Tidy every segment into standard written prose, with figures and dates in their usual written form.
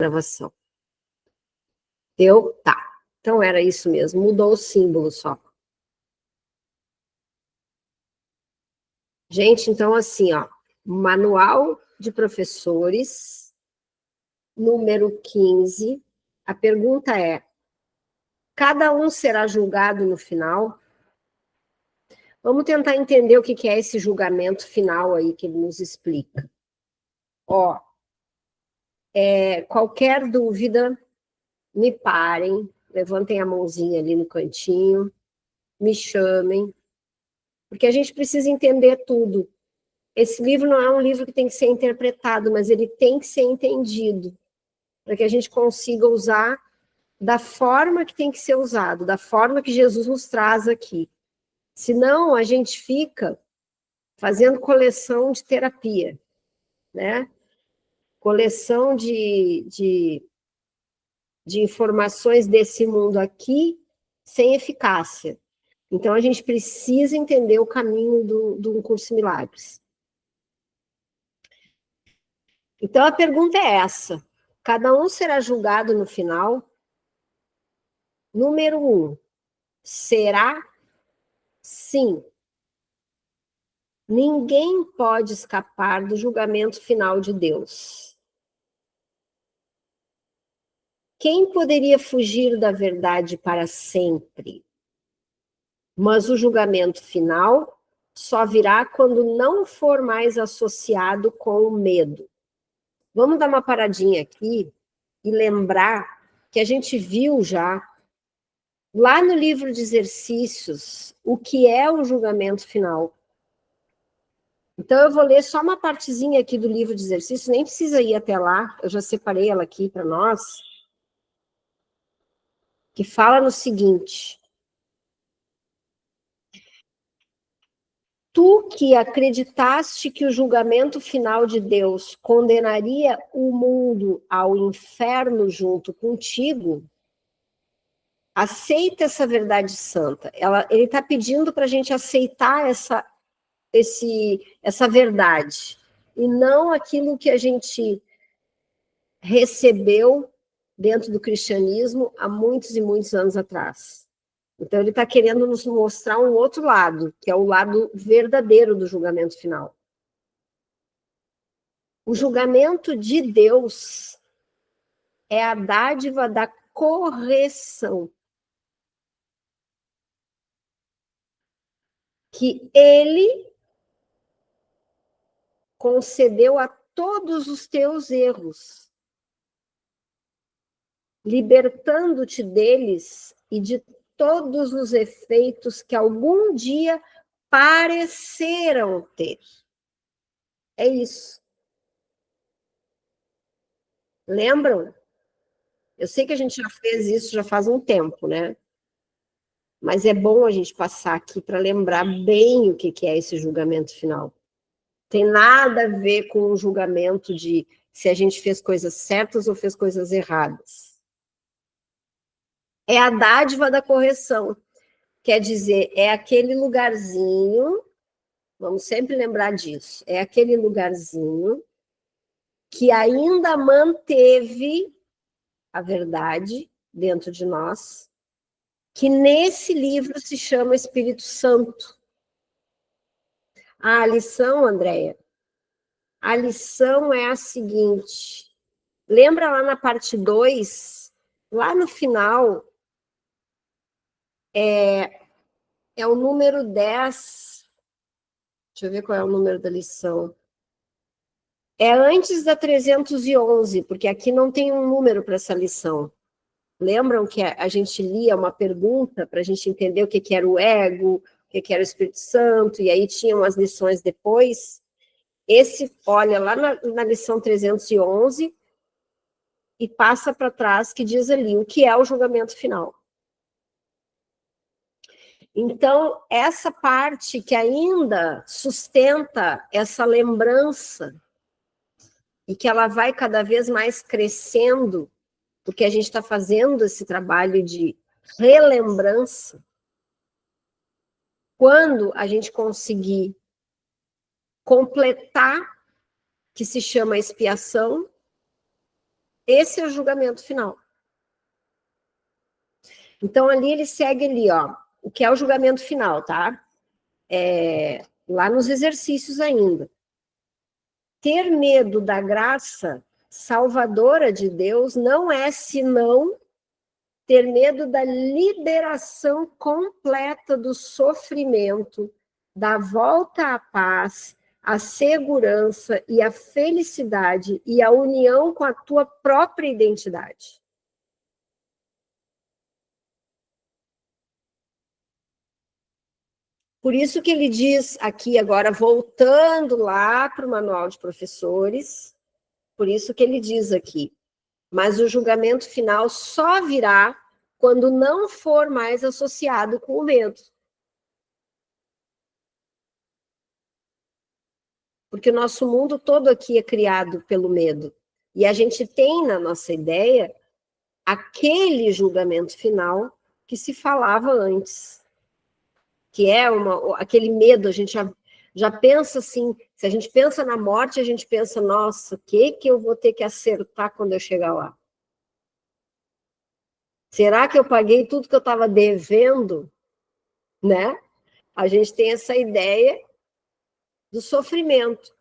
gravação. Deu? Tá. Então era isso mesmo, mudou o símbolo só. Gente, então assim, ó, Manual de Professores, número 15. A pergunta é: cada um será julgado no final? Vamos tentar entender o que é esse julgamento final aí que ele nos explica. Ó, qualquer dúvida, me parem, levantem a mãozinha ali no cantinho, me chamem, porque a gente precisa entender tudo. Esse livro não é um livro que tem que ser interpretado, mas ele tem que ser entendido, para que a gente consiga usar da forma que tem que ser usado, da forma que Jesus nos traz aqui. Senão, a gente fica fazendo coleção de terapia, né? Coleção de informações desse mundo aqui, sem eficácia. Então, a gente precisa entender o caminho do Curso em Milagres. Então, a pergunta é essa: cada um será julgado no final? Número 1, será? Sim. Ninguém pode escapar do julgamento final de Deus. Quem poderia fugir da verdade para sempre? Mas o julgamento final só virá quando não for mais associado com o medo. Vamos dar uma paradinha aqui e lembrar que a gente viu já, lá no livro de exercícios, o que é o julgamento final. Então, eu vou ler só uma partezinha aqui do livro de exercícios, nem precisa ir até lá, eu já separei ela aqui para nós, que fala no seguinte: tu que acreditaste que o julgamento final de Deus condenaria o mundo ao inferno junto contigo, aceita essa verdade santa. Ele está pedindo para a gente aceitar essa verdade, e não aquilo que a gente recebeu dentro do cristianismo há muitos e muitos anos atrás. Então, ele está querendo nos mostrar um outro lado, que é o lado verdadeiro do julgamento final. O julgamento de Deus é a dádiva da correção, que ele concedeu a todos os teus erros, libertando-te deles e de todos os efeitos que algum dia pareceram ter. É isso. Lembram? Eu sei que a gente já fez isso já faz um tempo, né? Mas é bom a gente passar aqui para lembrar bem o que é esse julgamento final. Tem nada a ver com o julgamento de se a gente fez coisas certas ou fez coisas erradas. É a dádiva da correção. Quer dizer, é aquele lugarzinho, vamos sempre lembrar disso, é aquele lugarzinho que ainda manteve a verdade dentro de nós, que nesse livro se chama Espírito Santo. A lição, Andréia, a lição é a seguinte: lembra lá na parte 2, lá no final, é o número 10. Deixa eu ver qual é o número da lição. É antes da 311, porque aqui não tem um número para essa lição. Lembram que a gente lia uma pergunta para a gente entender o que era o ego, o que era o Espírito Santo, e aí tinham as lições depois? Olha, lá na lição 311, e passa para trás, que diz ali o que é o julgamento final. Então, essa parte que ainda sustenta essa lembrança, e que ela vai cada vez mais crescendo, porque a gente está fazendo esse trabalho de relembrança. Quando a gente conseguir completar, que se chama expiação, Esse é o julgamento final. Então, ali ele segue ali, ó, o que é o julgamento final, tá? Lá nos exercícios ainda. Ter medo da graça salvadora de Deus não é senão ter medo da liberação completa do sofrimento, da volta à paz, a segurança e a felicidade e a união com a tua própria identidade. Por isso que ele diz aqui agora, voltando lá para o manual de professores, por isso que ele diz aqui, mas o julgamento final só virá quando não for mais associado com o medo. Porque o nosso mundo todo aqui é criado pelo medo. E a gente tem na nossa ideia aquele julgamento final que se falava antes, que é aquele medo, a gente já pensa assim, se a gente pensa na morte, a gente pensa, nossa, o que eu vou ter que acertar quando eu chegar lá? Será que eu paguei tudo que eu estava devendo? Né? A gente tem essa ideia do sofrimento.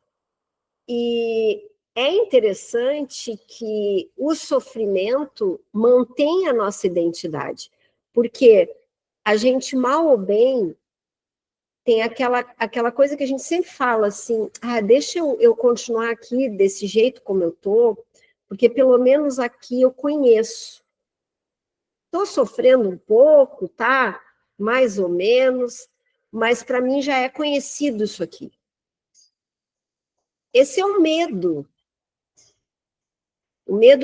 E é interessante que o sofrimento mantém a nossa identidade, porque a gente, mal ou bem, tem aquela coisa que a gente sempre fala assim, deixa eu continuar aqui desse jeito como eu estou, porque pelo menos aqui eu conheço. Estou sofrendo um pouco, tá? Mais ou menos, mas para mim já é conhecido isso aqui. Esse é o medo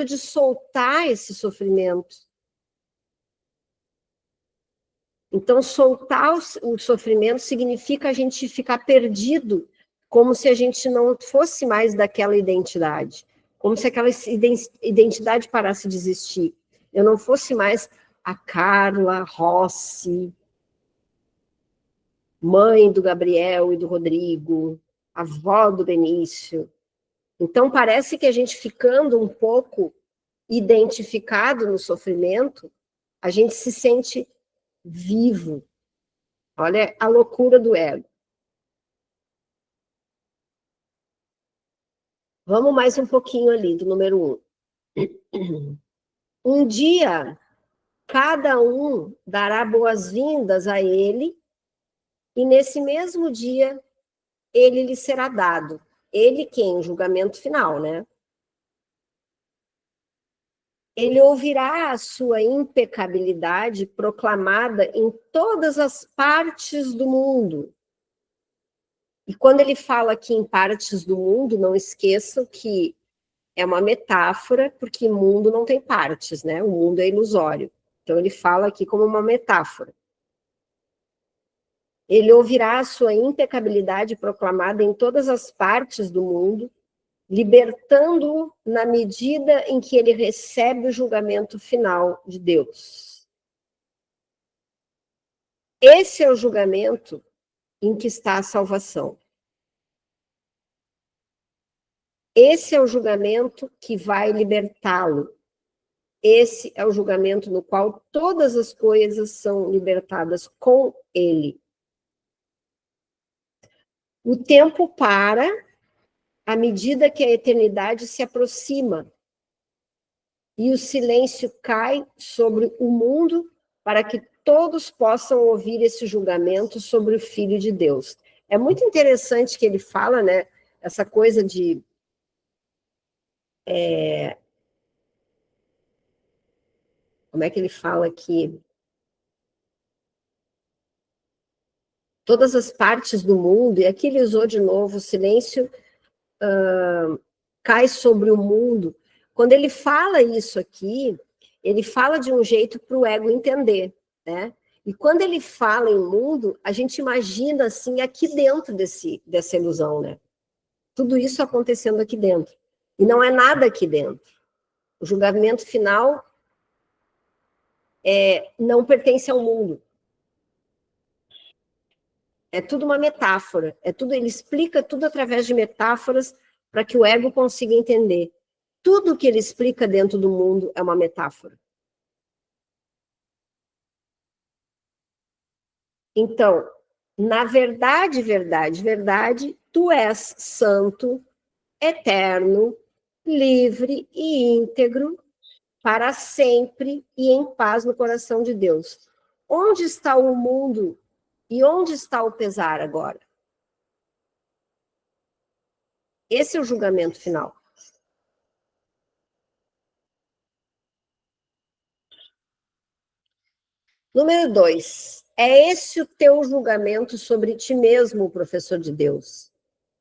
de soltar esse sofrimento. Então, soltar o sofrimento significa a gente ficar perdido, como se a gente não fosse mais daquela identidade, como se aquela identidade parasse de existir. Eu não fosse mais a Carla Rossi, mãe do Gabriel e do Rodrigo, avó do Benício. Então, parece que a gente ficando um pouco identificado no sofrimento, a gente se sente vivo. Olha a loucura do ego. Vamos mais um pouquinho ali, do número 1. Um dia, cada um dará boas-vindas a ele, e nesse mesmo dia, ele lhe será dado. Ele quem? Julgamento final, né? Ele ouvirá a sua impecabilidade proclamada em todas as partes do mundo. E quando ele fala aqui em partes do mundo, não esqueçam que é uma metáfora, porque mundo não tem partes, né? O mundo é ilusório. Então ele fala aqui como uma metáfora. Ele ouvirá a sua impecabilidade proclamada em todas as partes do mundo, libertando-o na medida em que ele recebe o julgamento final de Deus. Esse é o julgamento em que está a salvação. Esse é o julgamento que vai libertá-lo. Esse é o julgamento no qual todas as coisas são libertadas com ele. O tempo para à medida que a eternidade se aproxima e o silêncio cai sobre o mundo para que todos possam ouvir esse julgamento sobre o Filho de Deus. É muito interessante que ele fala, né, essa coisa de como é que ele fala aqui? Todas as partes do mundo, e aqui ele usou de novo, o silêncio cai sobre o mundo. Quando ele fala isso aqui, ele fala de um jeito para o ego entender, né? E quando ele fala em mundo, a gente imagina assim aqui dentro dessa ilusão, né? Tudo isso acontecendo aqui dentro. E não é nada aqui dentro. O julgamento final não pertence ao mundo. É tudo uma metáfora. Ele explica tudo através de metáforas para que o ego consiga entender. tudo que ele explica dentro do mundo é uma metáfora. Então, na verdade, tu és santo, eterno, livre e íntegro para sempre e em paz no coração de Deus. Onde está o mundo e onde está o pesar agora? Esse é o julgamento final. Número 2. É esse o teu julgamento sobre ti mesmo, professor de Deus?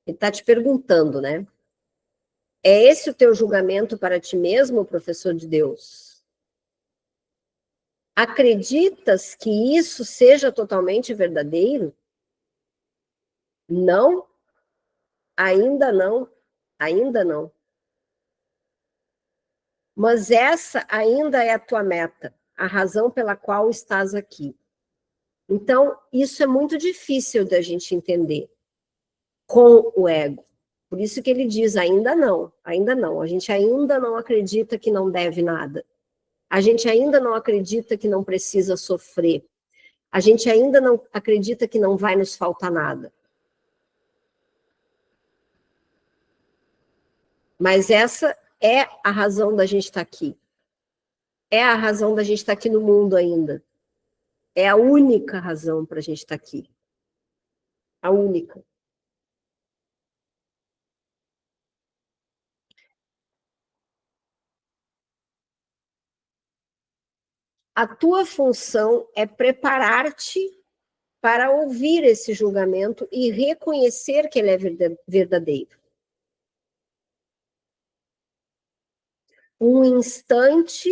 Ele está te perguntando, né? É esse o teu julgamento para ti mesmo, professor de Deus? Acreditas que isso seja totalmente verdadeiro? Não? Ainda não? Ainda não. Mas essa ainda é a tua meta, a razão pela qual estás aqui. Então, isso é muito difícil da gente entender com o ego. Por isso que ele diz, ainda não, ainda não. A gente ainda não acredita que não deve nada. A gente ainda não acredita que não precisa sofrer. A gente ainda não acredita que não vai nos faltar nada. Mas essa é a razão da gente estar aqui. É a razão da gente estar aqui no mundo ainda. É a única razão para a gente estar aqui. A única. A tua função é preparar-te para ouvir esse julgamento e reconhecer que ele é verdadeiro. Um instante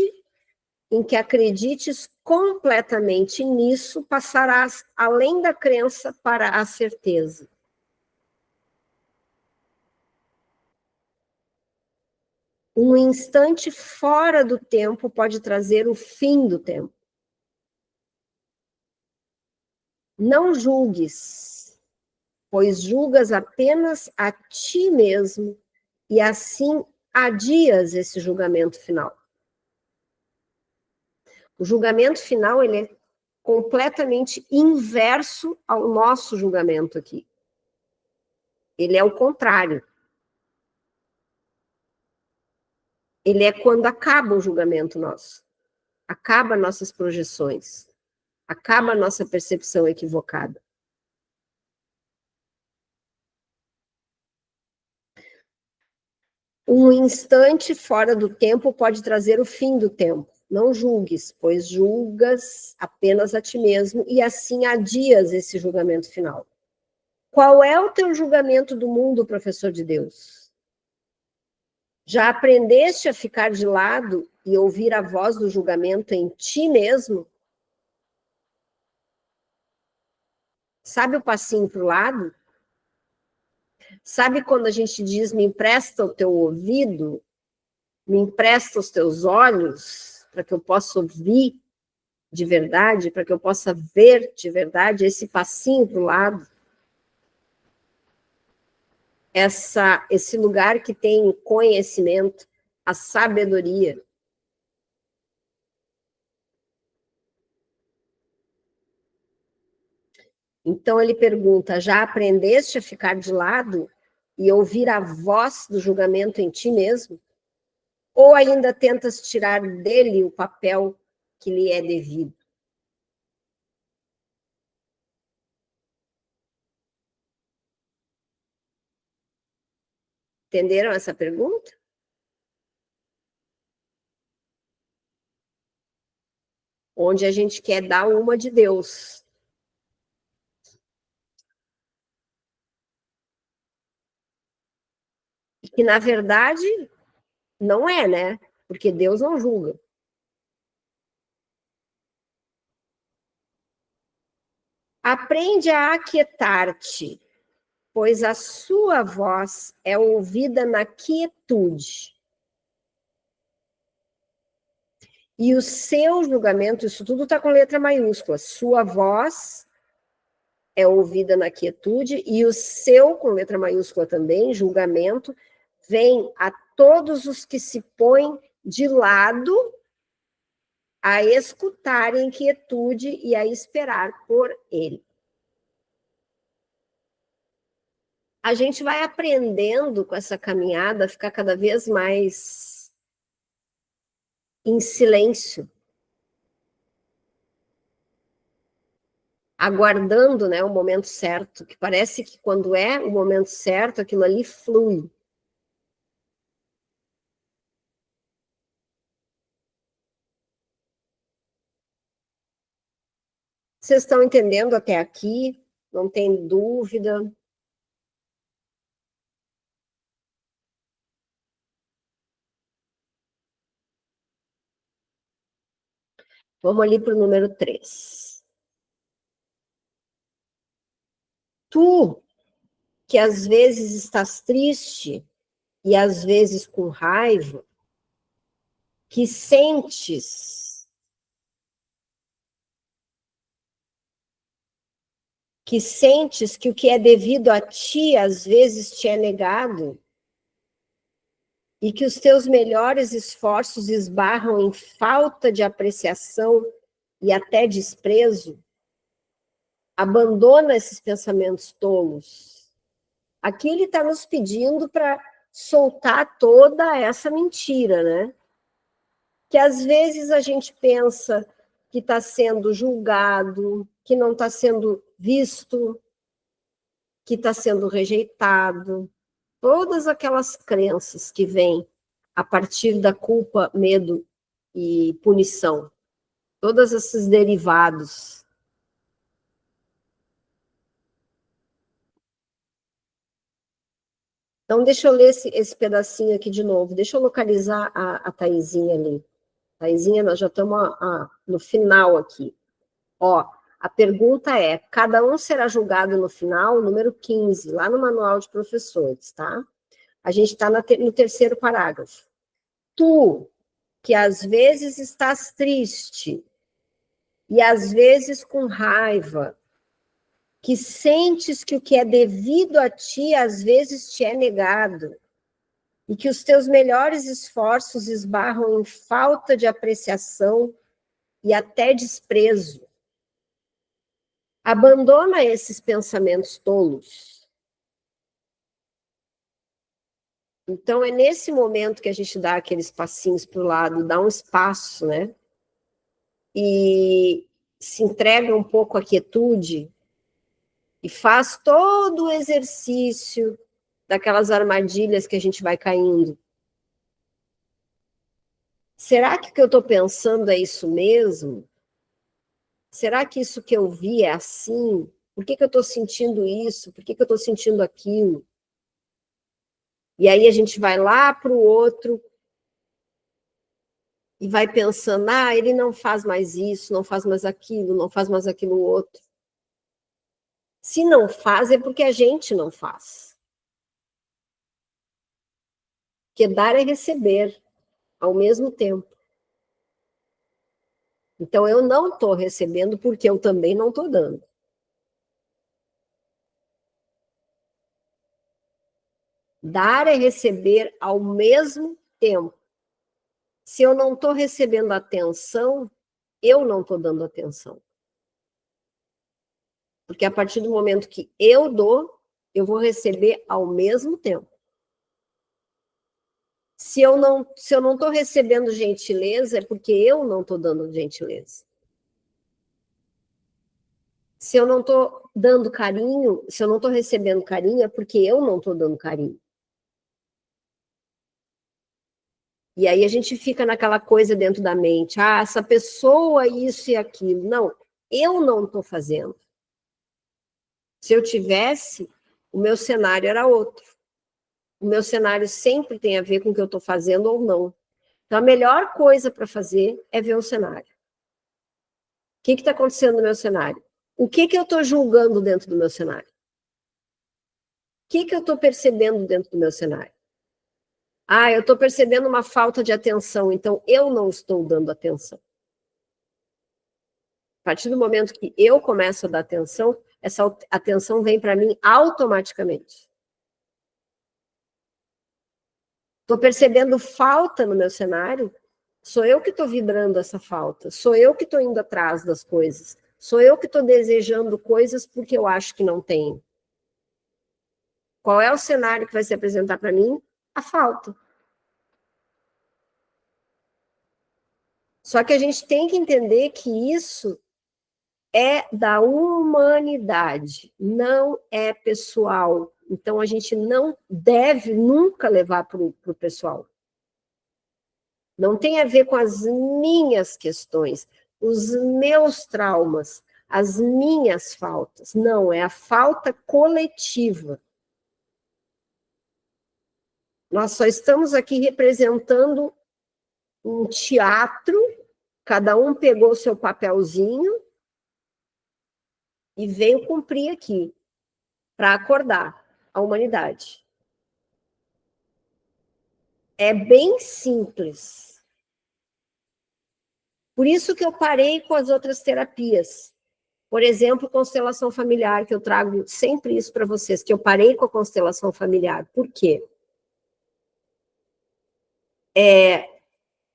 em que acredites completamente nisso, passarás além da crença para a certeza. Um instante fora do tempo pode trazer o fim do tempo. Não julgues, pois julgas apenas a ti mesmo e assim adias esse julgamento final. O julgamento final, ele é completamente inverso ao nosso julgamento aqui. Ele é o contrário. Ele é quando acaba o julgamento nosso. Acaba nossas projeções. Acaba a nossa percepção equivocada. Um instante fora do tempo pode trazer o fim do tempo. Não julgues, pois julgas apenas a ti mesmo e assim adias esse julgamento final. Qual é o teu julgamento do mundo, professor de Deus? Já aprendeste a ficar de lado e ouvir a voz do julgamento em ti mesmo? Sabe o passinho para o lado? Sabe quando a gente diz, me empresta o teu ouvido? Me empresta os teus olhos para que eu possa ouvir de verdade, para que eu possa ver de verdade esse passinho para o lado? Esse lugar que tem o conhecimento, a sabedoria. Então ele pergunta, já aprendeste a ficar de lado e ouvir a voz do julgamento em ti mesmo? Ou ainda tentas tirar dele o papel que lhe é devido? Entenderam essa pergunta? Onde a gente quer dar uma de Deus. E que, na verdade, não é, né? Porque Deus não julga. Aprende a aquietar-te, pois a sua voz é ouvida na quietude. E o seu julgamento, isso tudo está com letra maiúscula, sua voz é ouvida na quietude, e o seu, com letra maiúscula também, julgamento, vem a todos os que se põem de lado a escutar em quietude e a esperar por ele. A gente vai aprendendo com essa caminhada a ficar cada vez mais em silêncio, aguardando, né, o momento certo, que parece que quando é o momento certo, aquilo ali flui. Vocês estão entendendo até aqui? Não tem dúvida? Vamos ali para o número 3. Tu, que às vezes estás triste e às vezes com raiva, que sentes que o que é devido a ti às vezes te é negado e que os teus melhores esforços esbarram em falta de apreciação e até desprezo, abandona esses pensamentos tolos. Aqui ele está nos pedindo para soltar toda essa mentira, né? Que às vezes a gente pensa que está sendo julgado, que não está sendo visto, que está sendo rejeitado. Todas aquelas crenças que vêm a partir da culpa, medo e punição. Todos esses derivados. Então, deixa eu ler esse pedacinho aqui de novo. Deixa eu localizar a Thaisinha ali. Thaisinha, nós já estamos no final aqui. Ó, a pergunta é: cada um será julgado no final, número 15, lá no manual de professores, tá? A gente está no terceiro parágrafo. Tu, que às vezes estás triste e às vezes com raiva, que sentes que o que é devido a ti às vezes te é negado, e que os teus melhores esforços esbarram em falta de apreciação e até desprezo. Abandona esses pensamentos tolos. Então, é nesse momento que a gente dá aqueles passinhos para o lado, dá um espaço, né? E se entrega um pouco à quietude e faz todo o exercício daquelas armadilhas que a gente vai caindo. Será que o que eu estou pensando é isso mesmo? Será que isso que eu vi é assim? Por que eu estou sentindo isso? Por que eu estou sentindo aquilo? E aí a gente vai lá para o outro e vai pensando, ele não faz mais isso, não faz mais aquilo, não faz mais aquilo outro. Se não faz, é porque a gente não faz. Porque dar é receber ao mesmo tempo. Então, eu não estou recebendo porque eu também não estou dando. Dar é receber ao mesmo tempo. Se eu não estou recebendo atenção, eu não estou dando atenção. Porque a partir do momento que eu dou, eu vou receber ao mesmo tempo. Se eu não estou recebendo gentileza, é porque eu não estou dando gentileza. Se eu não estou dando carinho, se eu não estou recebendo carinho, é porque eu não estou dando carinho. E aí a gente fica naquela coisa dentro da mente, essa pessoa, isso e aquilo. Não, eu não estou fazendo. Se eu tivesse, o meu cenário era outro. O meu cenário sempre tem a ver com o que eu estou fazendo ou não. Então, a melhor coisa para fazer é ver o cenário. O que está acontecendo no meu cenário? O que eu estou julgando dentro do meu cenário? O que eu estou percebendo dentro do meu cenário? Eu estou percebendo uma falta de atenção, então eu não estou dando atenção. A partir do momento que eu começo a dar atenção, essa atenção vem para mim automaticamente. Estou percebendo falta no meu cenário, sou eu que estou vibrando essa falta, sou eu que estou indo atrás das coisas, sou eu que estou desejando coisas porque eu acho que não tenho. Qual é o cenário que vai se apresentar para mim? A falta. Só que a gente tem que entender que isso é da humanidade, não é pessoal. Então, a gente não deve nunca levar para o pessoal. Não tem a ver com as minhas questões, os meus traumas, as minhas faltas. Não, é a falta coletiva. Nós só estamos aqui representando um teatro, cada um pegou o seu papelzinho e veio cumprir aqui, para acordar a humanidade. É bem simples. Por isso que eu parei com as outras terapias. Por exemplo, constelação familiar, que eu trago sempre isso para vocês, que eu parei com a constelação familiar. Por quê?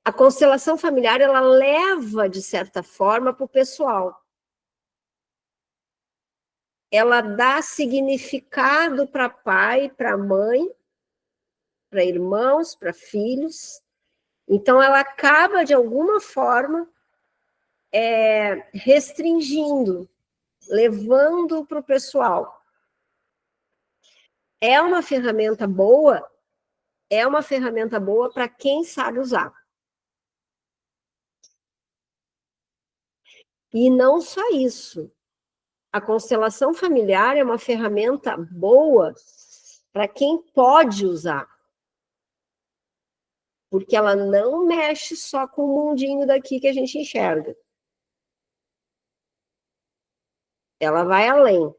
A constelação familiar, ela leva, de certa forma, para o pessoal. Ela dá significado para pai, para mãe, para irmãos, para filhos. Então, ela acaba, de alguma forma, restringindo, levando para o pessoal. É uma ferramenta boa para quem sabe usar. E não só isso. A constelação familiar é uma ferramenta boa para quem pode usar. Porque ela não mexe só com o mundinho daqui que a gente enxerga. Ela vai além.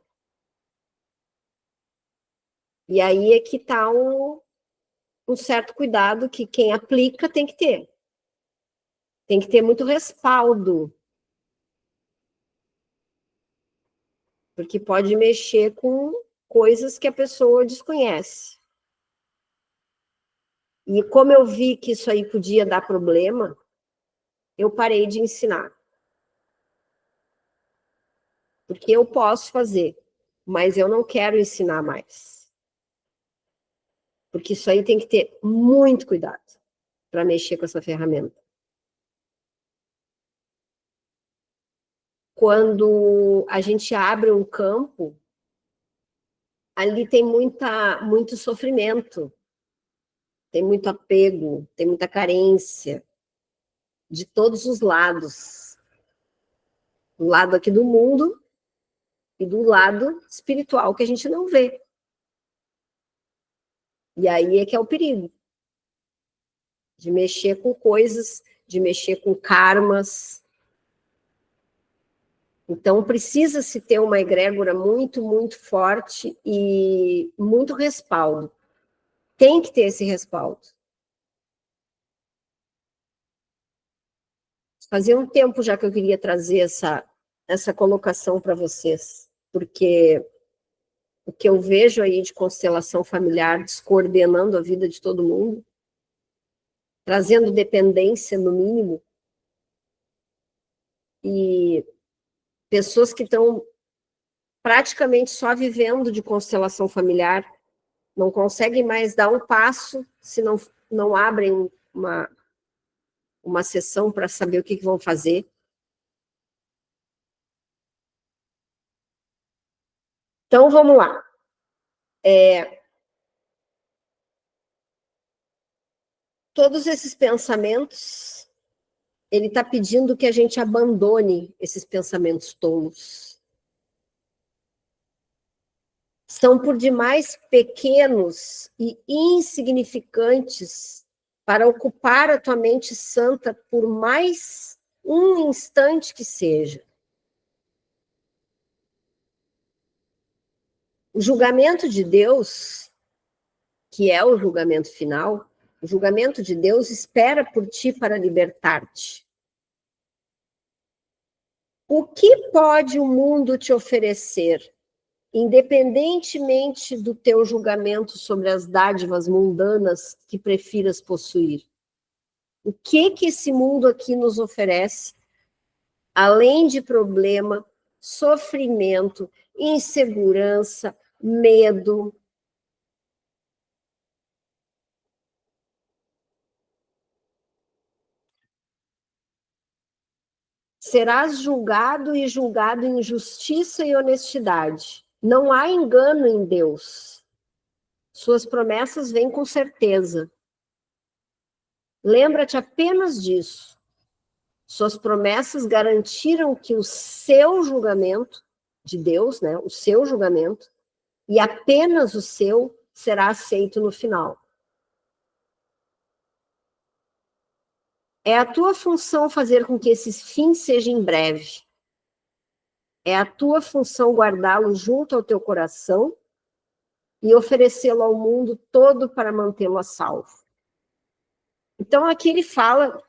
E aí é que está um certo cuidado que quem aplica tem que ter. Tem que ter muito respaldo. Porque pode mexer com coisas que a pessoa desconhece. E como eu vi que isso aí podia dar problema, eu parei de ensinar. Porque eu posso fazer, mas eu não quero ensinar mais. Porque isso aí tem que ter muito cuidado para mexer com essa ferramenta. Quando a gente abre um campo, ali tem muito sofrimento, tem muito apego, tem muita carência, de todos os lados. Do lado aqui do mundo e do lado espiritual, que a gente não vê. E aí é que é o perigo. De mexer com coisas, de mexer com karmas. Então, precisa-se ter uma egrégora muito, muito forte e muito respaldo. Tem que ter esse respaldo. Fazia um tempo já que eu queria trazer essa colocação para vocês, porque o que eu vejo aí de constelação familiar descoordenando a vida de todo mundo, trazendo dependência, no mínimo, e pessoas que estão praticamente só vivendo de constelação familiar, não conseguem mais dar um passo se não abrem uma sessão para saber o que vão fazer. Então, vamos lá. Todos esses pensamentos, ele está pedindo que a gente abandone esses pensamentos tolos. São por demais pequenos e insignificantes para ocupar a tua mente santa por mais um instante que seja. O julgamento de Deus, que é o julgamento final, o julgamento de Deus espera por ti para libertar-te. O que pode o mundo te oferecer independentemente do teu julgamento sobre as dádivas mundanas que prefiras possuir. O que esse mundo aqui nos oferece, além de problema, sofrimento, insegurança, medo? Serás julgado e julgado em justiça e honestidade. Não há engano em Deus. Suas promessas vêm com certeza. Lembra-te apenas disso. Suas promessas garantiram que o seu julgamento de Deus, né, o seu julgamento, e apenas o seu, será aceito no final. É a tua função fazer com que esse fim seja em breve. É a tua função guardá-lo junto ao teu coração e oferecê-lo ao mundo todo para mantê-lo a salvo. Então, aqui ele fala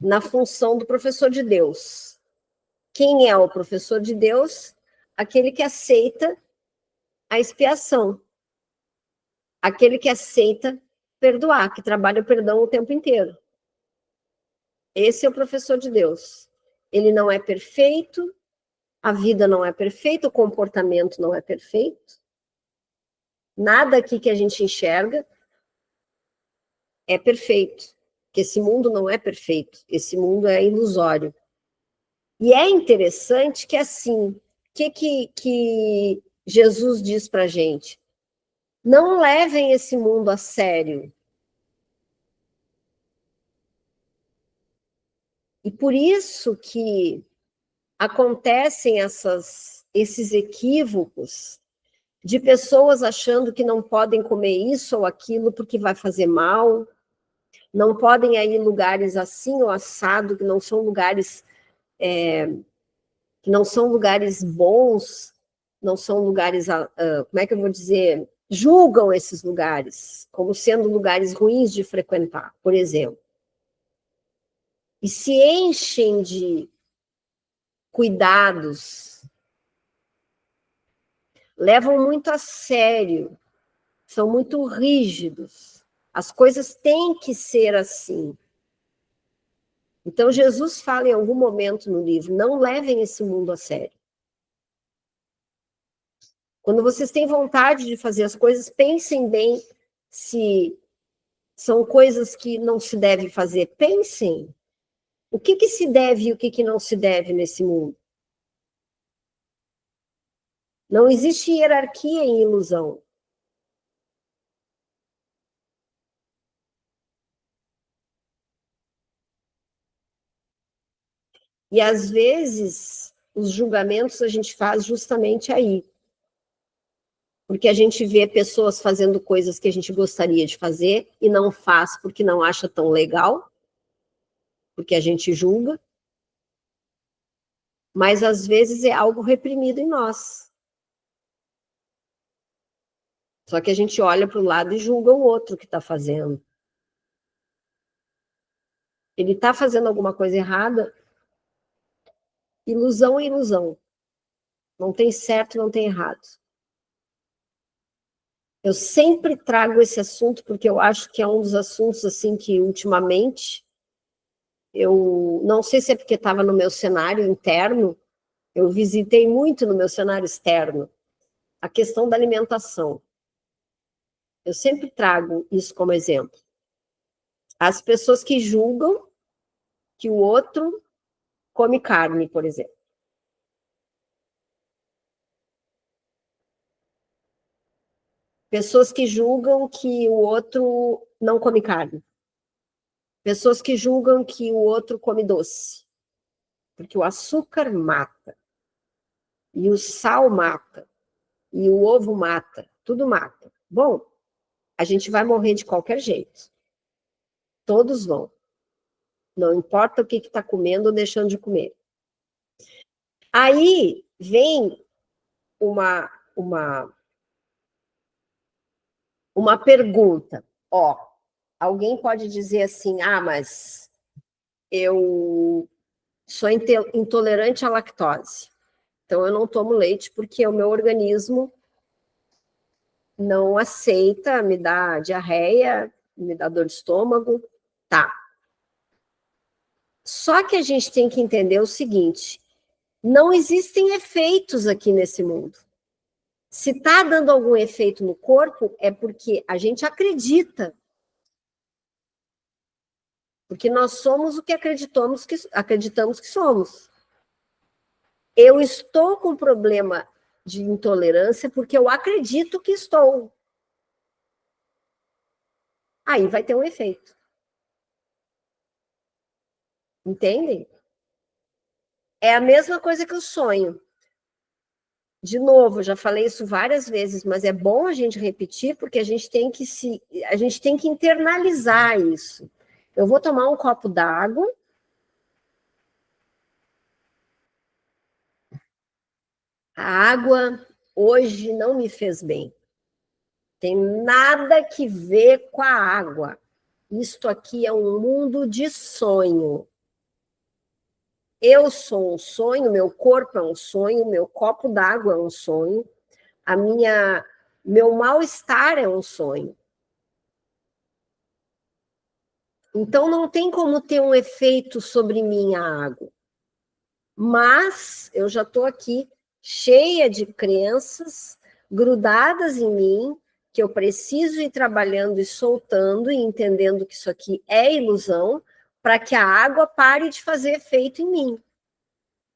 na função do professor de Deus. Quem é o professor de Deus? Aquele que aceita a expiação. Aquele que aceita perdoar, que trabalha o perdão o tempo inteiro. Esse é o professor de Deus. Ele não é perfeito, a vida não é perfeita, o comportamento não é perfeito. Nada aqui que a gente enxerga é perfeito. Porque esse mundo não é perfeito. Esse mundo é ilusório. E é interessante que, assim, o que Jesus diz para a gente? Não levem esse mundo a sério. E por isso que acontecem esses equívocos de pessoas achando que não podem comer isso ou aquilo porque vai fazer mal, não podem ir em lugares assim ou assado, que não são lugares bons, não são lugares, como é que eu vou dizer, julgam esses lugares como sendo lugares ruins de frequentar, por exemplo. E se enchem de cuidados, levam muito a sério, são muito rígidos. As coisas têm que ser assim. Então, Jesus fala em algum momento no livro: não levem esse mundo a sério. Quando vocês têm vontade de fazer as coisas, pensem bem se são coisas que não se deve fazer. Pensem. O que se deve e o que não se deve nesse mundo? Não existe hierarquia em ilusão. E, às vezes, os julgamentos a gente faz justamente aí. Porque a gente vê pessoas fazendo coisas que a gente gostaria de fazer e não faz porque não acha tão legal, porque a gente julga. Mas, às vezes, é algo reprimido em nós. Só que a gente olha para o lado e julga o outro que está fazendo. Ele está fazendo alguma coisa errada? Ilusão é ilusão. Não tem certo, não tem errado. Eu sempre trago esse assunto porque eu acho que é um dos assuntos assim que ultimamente eu não sei se é porque estava no meu cenário interno, eu visitei muito no meu cenário externo a questão da alimentação. Eu sempre trago isso como exemplo. As pessoas que julgam que o outro come carne, por exemplo. Pessoas que julgam que o outro não come carne. Pessoas que julgam que o outro come doce. Porque o açúcar mata. E o sal mata. E o ovo mata. Tudo mata. Bom, a gente vai morrer de qualquer jeito. Todos vão. Não importa o que está comendo ou deixando de comer. Aí vem uma pergunta. Ó, alguém pode dizer assim, mas eu sou intolerante à lactose. Então, eu não tomo leite porque o meu organismo não aceita, me dá diarreia, me dá dor de estômago. Tá. Só que a gente tem que entender o seguinte: não existem efeitos aqui nesse mundo. Se está dando algum efeito no corpo, é porque a gente acredita. Porque nós somos o que acreditamos que somos. Eu estou com problema de intolerância porque eu acredito que estou. Aí vai ter um efeito. Entendem? É a mesma coisa que o sonho. De novo, já falei isso várias vezes, mas é bom a gente repetir porque a gente tem que internalizar isso. Eu vou tomar um copo d'água. A água hoje não me fez bem. Tem nada que ver com a água. Isto aqui é um mundo de sonho. Eu sou um sonho, meu corpo é um sonho, meu copo d'água é um sonho, meu mal-estar é um sonho. Então não tem como ter um efeito sobre mim a água. Mas eu já estou aqui cheia de crenças grudadas em mim, que eu preciso ir trabalhando e soltando e entendendo que isso aqui é ilusão, para que a água pare de fazer efeito em mim.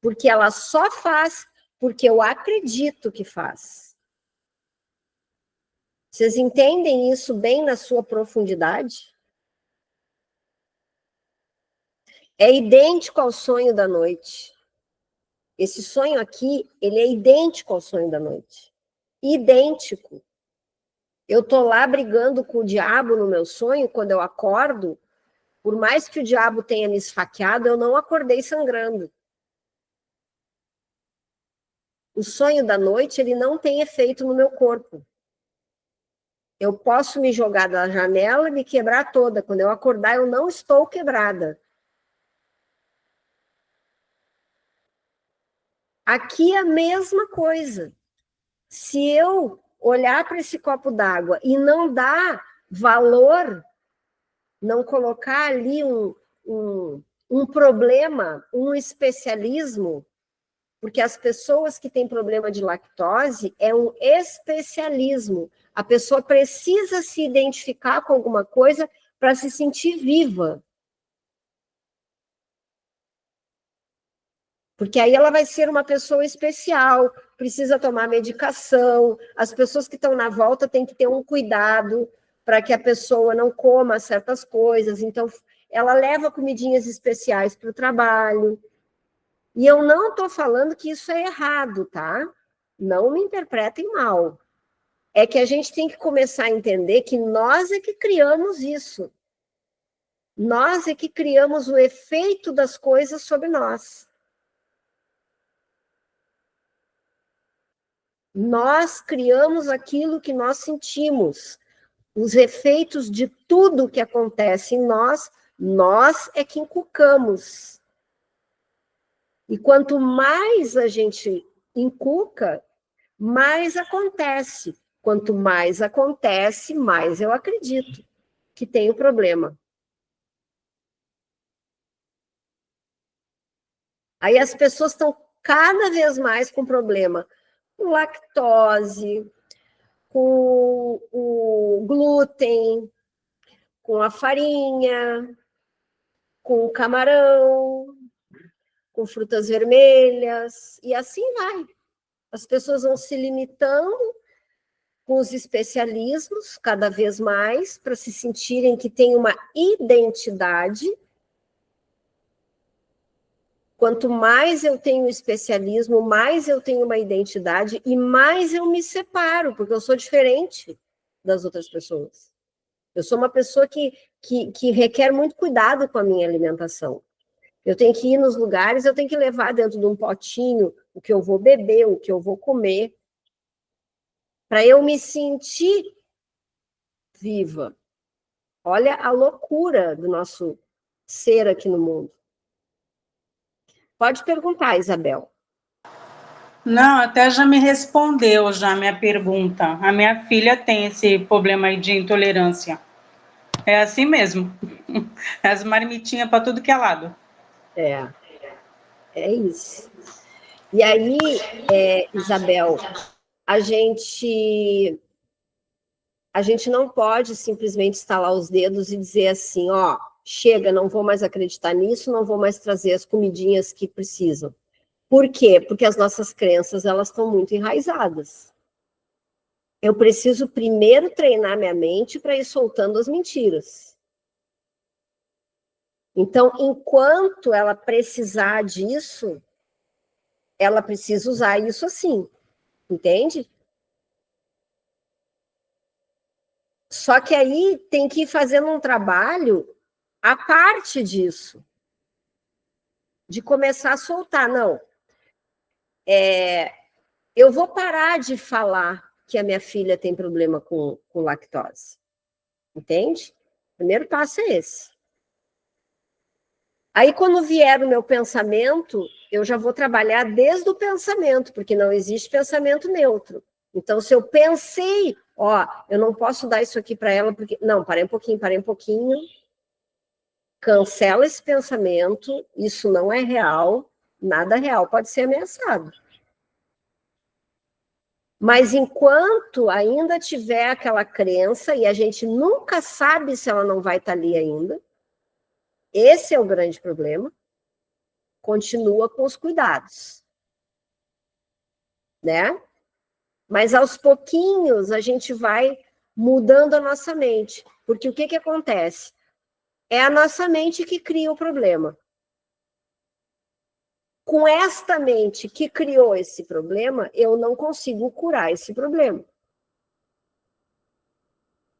Porque ela só faz porque eu acredito que faz. Vocês entendem isso bem na sua profundidade? É idêntico ao sonho da noite. Esse sonho aqui, ele é idêntico ao sonho da noite. Idêntico. Eu tô lá brigando com o diabo no meu sonho, quando eu acordo, por mais que o diabo tenha me esfaqueado, eu não acordei sangrando. O sonho da noite, ele não tem efeito no meu corpo. Eu posso me jogar da janela e me quebrar toda. Quando eu acordar, eu não estou quebrada. Aqui é a mesma coisa. Se eu olhar para esse copo d'água e não dar valor, não colocar ali um problema, um especialismo, porque as pessoas que têm problema de lactose é um especialismo. A pessoa precisa se identificar com alguma coisa para se sentir viva. Porque aí ela vai ser uma pessoa especial, precisa tomar medicação, as pessoas que estão na volta têm que ter um cuidado para que a pessoa não coma certas coisas, então ela leva comidinhas especiais para o trabalho. E eu não estou falando que isso é errado, tá? Não me interpretem mal. É que a gente tem que começar a entender que nós é que criamos isso. Nós é que criamos o efeito das coisas sobre nós. Nós criamos aquilo que nós sentimos. Os efeitos de tudo que acontece em nós é que inculcamos. E quanto mais a gente inculca, mais acontece. Quanto mais acontece, mais eu acredito que tem o problema. Aí as pessoas estão cada vez mais com problema com lactose, com o glúten, com a farinha, com o camarão, com frutas vermelhas, e assim vai. As pessoas vão se limitando com os especialismos cada vez mais para se sentirem que tem uma identidade. Quanto mais eu tenho especialismo, mais eu tenho uma identidade e mais eu me separo, porque eu sou diferente das outras pessoas. Eu sou uma pessoa que requer muito cuidado com a minha alimentação. Eu tenho que ir nos lugares, eu tenho que levar dentro de um potinho o que eu vou beber, o que eu vou comer, para eu me sentir viva. Olha a loucura do nosso ser aqui no mundo. Pode perguntar, Isabel. Não, até já me respondeu já a minha pergunta. A minha filha tem esse problema aí de intolerância. É assim mesmo. As marmitinhas para tudo que é lado. É isso. E aí, Isabel, a gente não pode simplesmente estalar os dedos e dizer assim, ó, chega, não vou mais acreditar nisso, não vou mais trazer as comidinhas que precisam. Por quê? Porque as nossas crenças, elas estão muito enraizadas. Eu preciso primeiro treinar minha mente para ir soltando as mentiras. Então, enquanto ela precisar disso, ela precisa usar isso assim, entende? Só que aí tem que ir fazendo um trabalho à parte disso, de começar a soltar. Não, eu vou parar de falar que a minha filha tem problema com lactose, entende? O primeiro passo é esse. Aí, quando vier o meu pensamento, eu já vou trabalhar desde o pensamento, porque não existe pensamento neutro. Então, se eu pensei, ó, eu não posso dar isso aqui para ela, porque. Não, parei um pouquinho. Cancela esse pensamento, isso não é real, nada real pode ser ameaçado. Mas enquanto ainda tiver aquela crença, e a gente nunca sabe se ela não vai estar ali ainda, esse é o grande problema, continua com os cuidados, né? Mas aos pouquinhos a gente vai mudando a nossa mente, porque o que acontece? É a nossa mente que cria o problema. Com esta mente que criou esse problema, eu não consigo curar esse problema.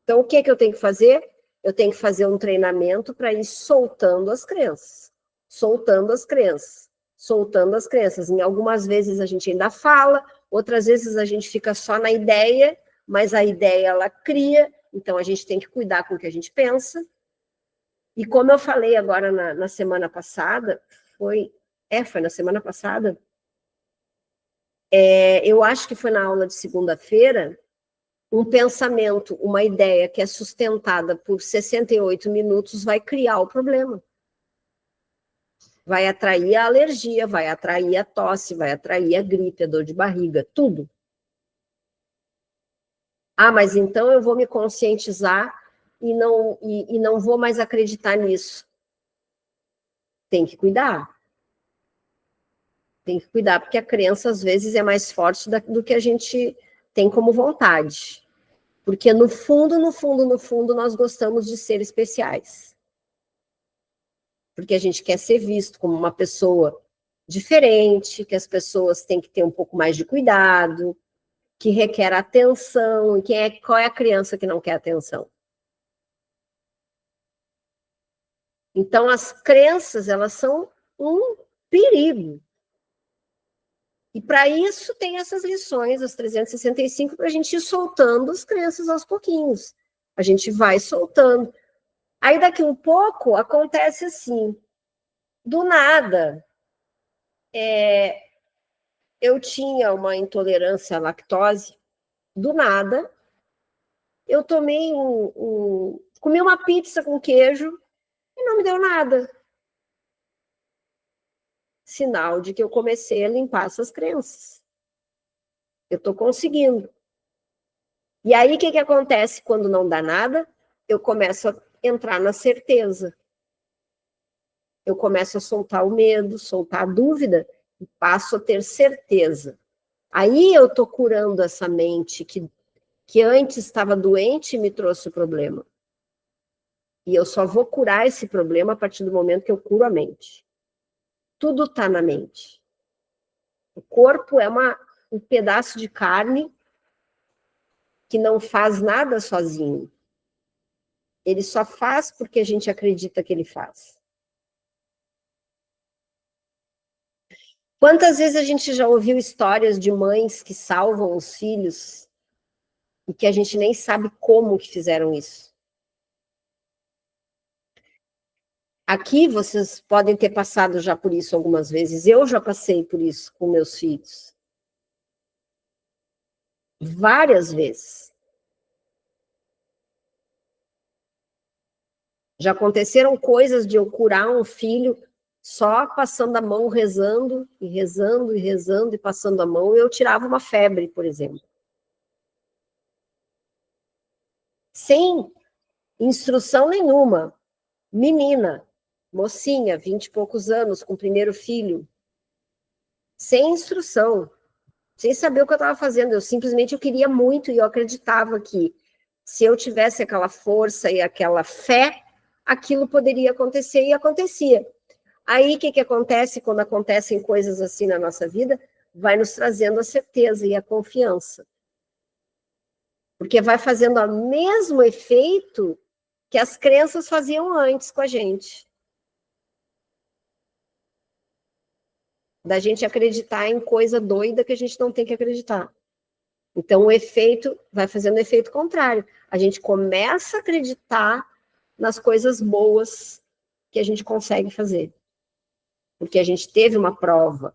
Então, o que eu tenho que fazer? Eu tenho que fazer um treinamento para ir soltando as crenças. Soltando as crenças. Soltando as crenças. Em algumas vezes a gente ainda fala, outras vezes a gente fica só na ideia, mas a ideia ela cria, então a gente tem que cuidar com o que a gente pensa. E como eu falei agora na semana passada, foi na semana passada, eu acho que foi na aula de segunda-feira, um pensamento, uma ideia que é sustentada por 68 minutos vai criar o problema. Vai atrair a alergia, vai atrair a tosse, vai atrair a gripe, a dor de barriga, tudo. Ah, mas então eu vou me conscientizar e não vou mais acreditar nisso. Tem que cuidar. Tem que cuidar, porque a crença às vezes é mais forte do que a gente tem como vontade. Porque no fundo, no fundo, no fundo, nós gostamos de ser especiais. Porque a gente quer ser visto como uma pessoa diferente, que as pessoas têm que ter um pouco mais de cuidado, que requer atenção. E qual é a criança que não quer atenção? Então, as crenças, elas são um perigo. E para isso tem essas lições, as 365, para a gente ir soltando as crenças aos pouquinhos. A gente vai soltando. Aí daqui um pouco acontece assim, do nada, eu tinha uma intolerância à lactose, do nada, eu tomei comi uma pizza com queijo e não me deu nada. Sinal de que eu comecei a limpar essas crenças. Eu estou conseguindo. E aí, o que acontece quando não dá nada? Eu começo a entrar na certeza. Eu começo a soltar o medo, soltar a dúvida, e passo a ter certeza. Aí eu estou curando essa mente que antes estava doente e me trouxe o problema. E eu só vou curar esse problema a partir do momento que eu curo a mente. Tudo está na mente. O corpo é um pedaço de carne que não faz nada sozinho. Ele só faz porque a gente acredita que ele faz. Quantas vezes a gente já ouviu histórias de mães que salvam os filhos e que a gente nem sabe como que fizeram isso? Aqui vocês podem ter passado já por isso algumas vezes. Eu já passei por isso com meus filhos. várias vezes. Já aconteceram coisas de eu curar um filho só passando a mão, rezando, e rezando, e rezando, e passando a mão, e eu tirava uma febre, por exemplo. Sem instrução nenhuma. Menina, mocinha, 20 e poucos anos, com o primeiro filho, sem instrução, sem saber o que eu estava fazendo. Eu queria muito, e eu acreditava que se eu tivesse aquela força e aquela fé, aquilo poderia acontecer, e acontecia. Aí, o que acontece quando acontecem coisas assim na nossa vida? Vai nos trazendo a certeza e a confiança. Porque vai fazendo o mesmo efeito que as crenças faziam antes com a gente. Da gente acreditar em coisa doida que a gente não tem que acreditar. Então, o efeito vai fazendo o efeito contrário. A gente começa a acreditar nas coisas boas que a gente consegue fazer. Porque a gente teve uma prova,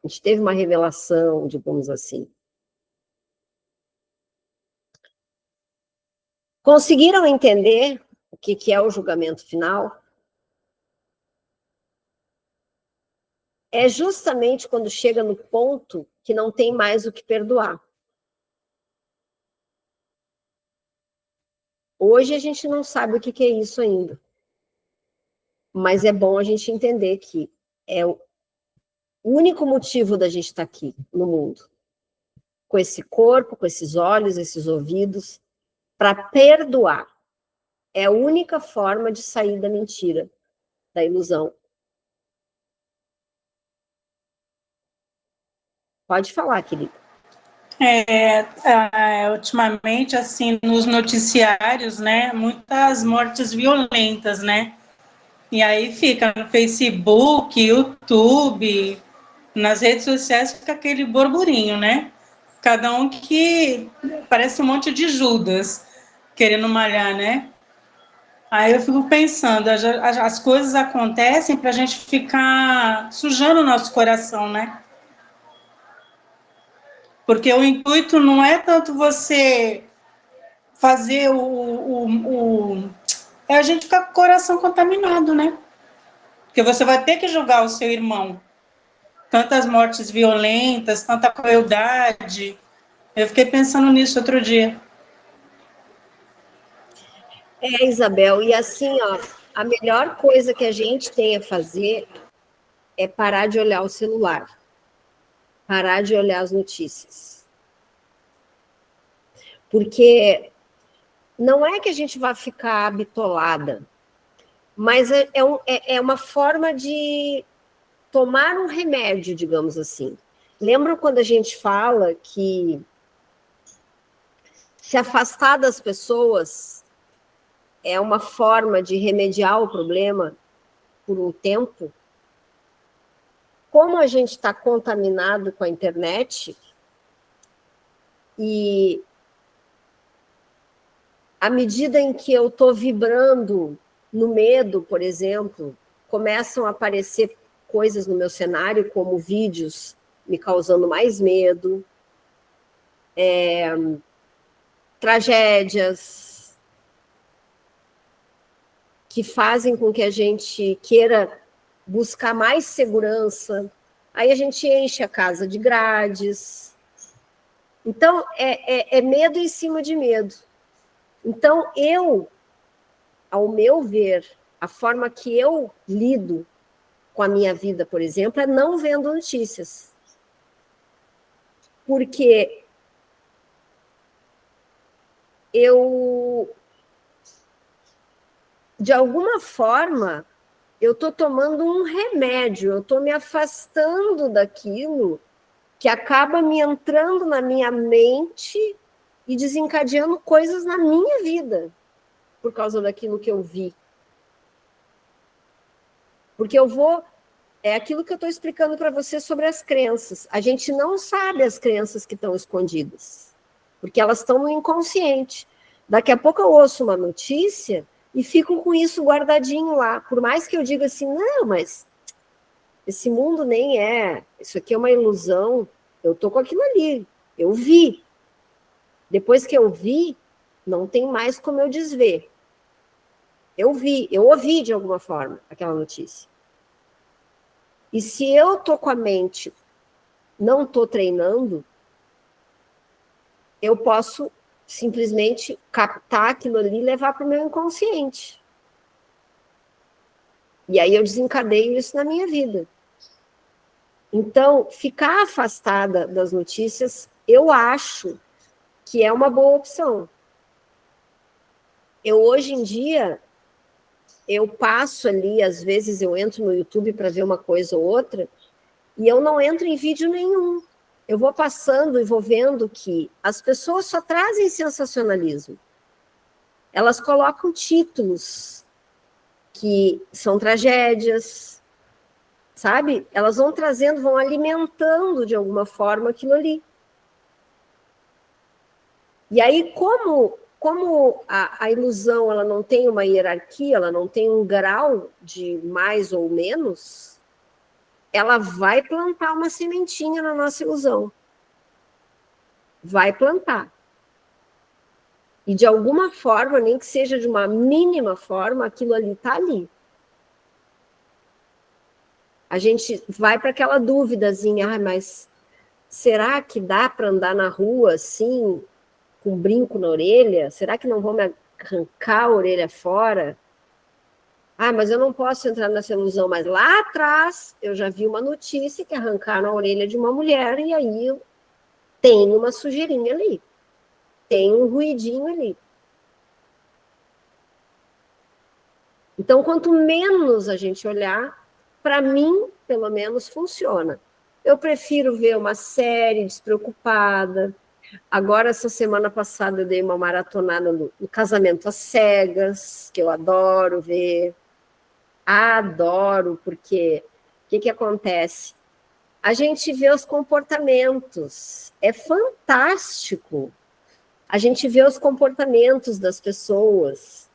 a gente teve uma revelação, digamos assim. Conseguiram entender o que é o julgamento final? É justamente quando chega no ponto que não tem mais o que perdoar. Hoje a gente não sabe o que é isso ainda. Mas é bom a gente entender que é o único motivo da gente estar aqui no mundo. Com esse corpo, com esses olhos, esses ouvidos, para perdoar. É a única forma de sair da mentira, da ilusão. Pode falar, querida. Ultimamente, assim, nos noticiários, né, muitas mortes violentas, né? E aí fica no Facebook, YouTube, nas redes sociais fica aquele burburinho, né? Cada um que parece um monte de Judas querendo malhar, né? Aí eu fico pensando, as coisas acontecem para a gente ficar sujando o nosso coração, né? Porque o intuito não é tanto você fazer é a gente ficar com o coração contaminado, né? Porque você vai ter que julgar o seu irmão. Tantas mortes violentas, tanta crueldade. Eu fiquei pensando nisso outro dia. Isabel, e assim, ó, a melhor coisa que a gente tem a fazer é parar de olhar o celular, parar de olhar as notícias. Porque não é que a gente vai ficar bitolada, mas é uma forma de tomar um remédio, digamos assim. Lembra quando a gente fala que se afastar das pessoas é uma forma de remediar o problema por um tempo? Como a gente está contaminado com a internet, e à medida em que eu estou vibrando no medo, por exemplo, começam a aparecer coisas no meu cenário, como vídeos me causando mais medo, tragédias que fazem com que a gente queira buscar mais segurança. Aí a gente enche a casa de grades. Então, é medo em cima de medo. Então, ao meu ver, a forma que eu lido com a minha vida, por exemplo, é não vendo notícias. Porque de alguma forma, eu estou tomando um remédio, eu estou me afastando daquilo que acaba me entrando na minha mente e desencadeando coisas na minha vida por causa daquilo que eu vi. Porque é aquilo que eu estou explicando para você sobre as crenças. A gente não sabe as crenças que estão escondidas, porque elas estão no inconsciente. Daqui a pouco eu ouço uma notícia e fico com isso guardadinho lá. Por mais que eu diga assim, não, mas esse mundo nem é, isso aqui é uma ilusão, eu estou com aquilo ali, eu vi. Depois que eu vi, não tem mais como eu desver. Eu ouvi de alguma forma aquela notícia. E se eu tô com a mente, não tô treinando, eu posso simplesmente captar aquilo ali e levar para o meu inconsciente. E aí eu desencadeio isso na minha vida. Então, ficar afastada das notícias, eu acho que é uma boa opção. Eu, hoje em dia, eu passo ali, às vezes eu entro no YouTube para ver uma coisa ou outra, e eu não entro em vídeo nenhum. Eu vou passando e vou vendo que as pessoas só trazem sensacionalismo. Elas colocam títulos que são tragédias, sabe? Elas vão trazendo, vão alimentando de alguma forma aquilo ali. E aí, como a ilusão ela não tem uma hierarquia, ela não tem um grau de mais ou menos, ela vai plantar uma sementinha na nossa ilusão. Vai plantar. E de alguma forma, nem que seja de uma mínima forma, aquilo ali está ali. A gente vai para aquela dúvidazinha, mas será que dá para andar na rua assim, com um brinco na orelha? Será que não vão me arrancar a orelha fora? Mas eu não posso entrar nessa ilusão. Mas lá atrás, eu já vi uma notícia que arrancaram a orelha de uma mulher e aí tem uma sujeirinha ali. Tem um ruidinho ali. Então, quanto menos a gente olhar, para mim, pelo menos, funciona. Eu prefiro ver uma série despreocupada. Agora, essa semana passada, eu dei uma maratonada no Casamento às Cegas, que eu adoro ver. Adoro, porque o que acontece? A gente vê os comportamentos. É fantástico. A gente vê os comportamentos das pessoas,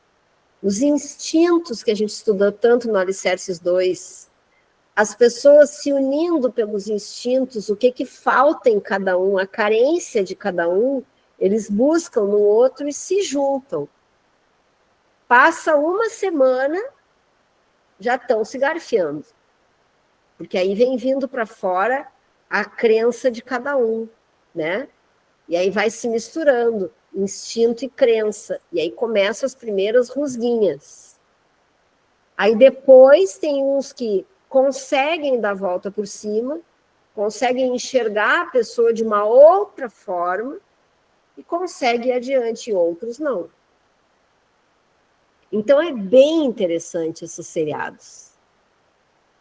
os instintos que a gente estudou tanto no Alicerces 2, as pessoas se unindo pelos instintos, o que falta em cada um, a carência de cada um, eles buscam no outro e se juntam. Passa uma semana, já estão se garfiando. Porque aí vem vindo para fora a crença de cada um, né? E aí vai se misturando instinto e crença. E aí começam as primeiras rusguinhas. Aí depois tem uns que conseguem dar a volta por cima, conseguem enxergar a pessoa de uma outra forma e conseguem ir adiante, e outros não. Então é bem interessante esses seriados.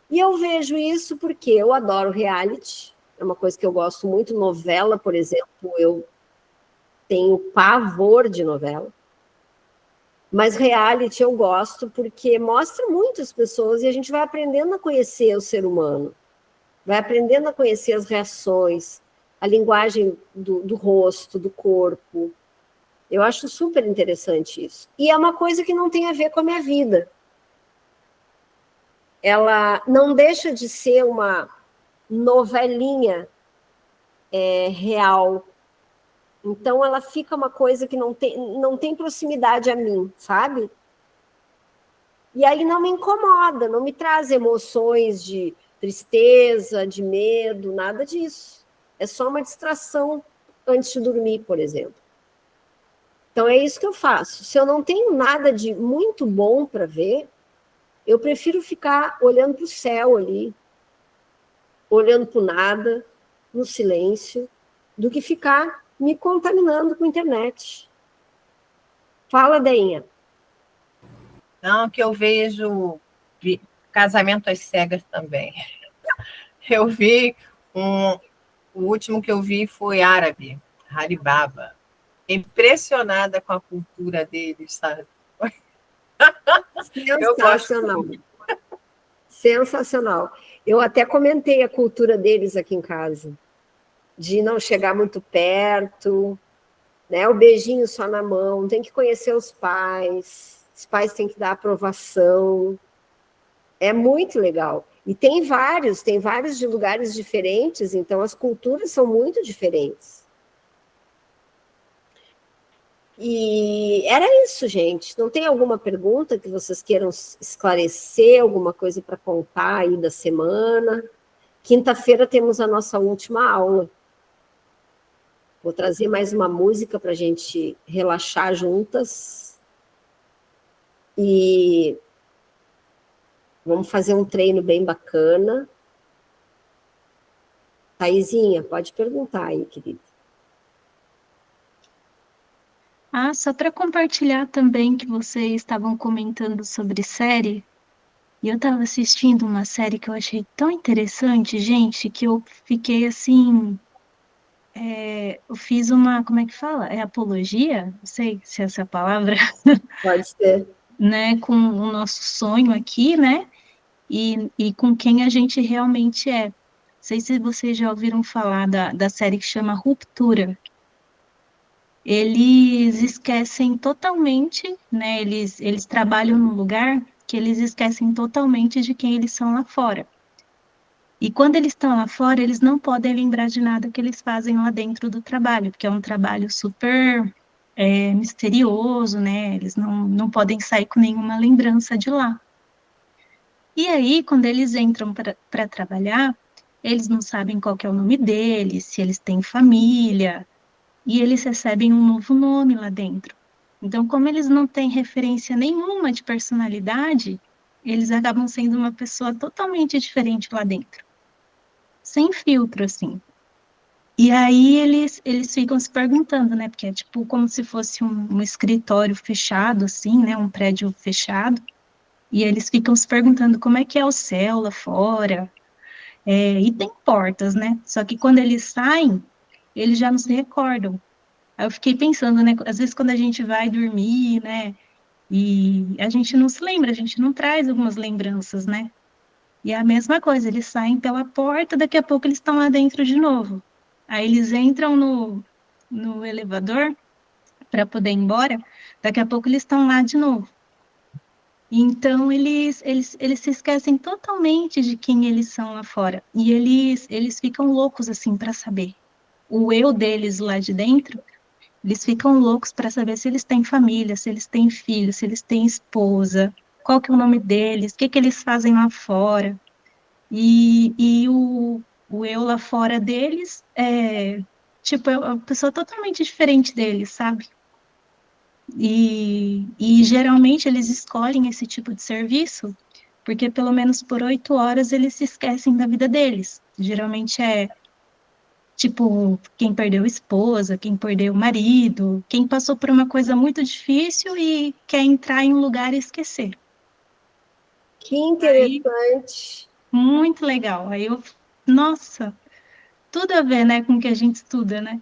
E eu vejo isso porque eu adoro reality, é uma coisa que eu gosto muito, novela, por exemplo, eu tenho pavor de novela. Mas reality eu gosto porque mostra muitas pessoas e a gente vai aprendendo a conhecer o ser humano, vai aprendendo a conhecer as reações, a linguagem do rosto, do corpo. Eu acho super interessante isso. E é uma coisa que não tem a ver com a minha vida. Ela não deixa de ser uma novelinha real. Então, ela fica uma coisa que não tem proximidade a mim, sabe? E aí não me incomoda, não me traz emoções de tristeza, de medo, nada disso. É só uma distração antes de dormir, por exemplo. Então, é isso que eu faço. Se eu não tenho nada de muito bom para ver, eu prefiro ficar olhando para o céu ali, olhando para o nada, no silêncio, do que ficar me contaminando com a internet. Fala, Deinha. Não, que eu vejo Casamento às Cegas também. Eu vi o último que eu vi foi árabe, Alibaba. Impressionada com a cultura deles, sabe? Sensacional. Sensacional. Eu até comentei a cultura deles aqui em casa, de não chegar muito perto, né? O beijinho só na mão, tem que conhecer os pais têm que dar aprovação. É muito legal. E tem vários de lugares diferentes, então as culturas são muito diferentes. E era isso, gente. Não tem alguma pergunta que vocês queiram esclarecer, alguma coisa para contar aí da semana? Quinta-feira temos a nossa última aula. Vou trazer mais uma música para a gente relaxar juntas. E vamos fazer um treino bem bacana. Thaisinha, pode perguntar aí, querida. Só para compartilhar também que vocês estavam comentando sobre série, e eu estava assistindo uma série que eu achei tão interessante, gente, que eu fiquei assim, eu fiz uma, como é que fala? É apologia? Não sei se é essa a palavra, Pode ser. né, com o nosso sonho aqui, né, e com quem a gente realmente é. Não sei se vocês já ouviram falar da série que chama Ruptura. Eles esquecem totalmente, né? Eles trabalham num lugar que eles esquecem totalmente de quem eles são lá fora. E quando eles estão lá fora, eles não podem lembrar de nada que eles fazem lá dentro do trabalho, porque é um trabalho super misterioso, né? Eles não podem sair com nenhuma lembrança de lá. E aí, quando eles entram para trabalhar, eles não sabem qual que é o nome deles, se eles têm família, e eles recebem um novo nome lá dentro. Então, como eles não têm referência nenhuma de personalidade, eles acabam sendo uma pessoa totalmente diferente lá dentro, sem filtro, assim. E aí eles ficam se perguntando, né? Porque é tipo como se fosse um escritório fechado, assim, né? Um prédio fechado. E eles ficam se perguntando como é que é o céu lá fora. E tem portas, né? Só que quando eles saem, eles já não se recordam. Aí eu fiquei pensando, né? Às vezes quando a gente vai dormir, né? E a gente não se lembra, a gente não traz algumas lembranças, né? E é a mesma coisa, eles saem pela porta, daqui a pouco eles estão lá dentro de novo. Aí eles entram no elevador para poder ir embora, daqui a pouco eles estão lá de novo. Então eles se esquecem totalmente de quem eles são lá fora. E eles ficam loucos assim para saber. O eu deles lá de dentro, eles ficam loucos para saber se eles têm família, se eles têm filhos, se eles têm esposa, qual que é o nome deles, o que que eles fazem lá fora. E o eu lá fora deles tipo, é uma pessoa totalmente diferente deles, sabe? E geralmente eles escolhem esse tipo de serviço porque pelo menos por 8 horas eles se esquecem da vida deles. Geralmente é tipo, quem perdeu esposa, quem perdeu marido, quem passou por uma coisa muito difícil e quer entrar em um lugar e esquecer. Que Aí, interessante. muito legal. Nossa, tudo a ver, né, com o que a gente estuda, né?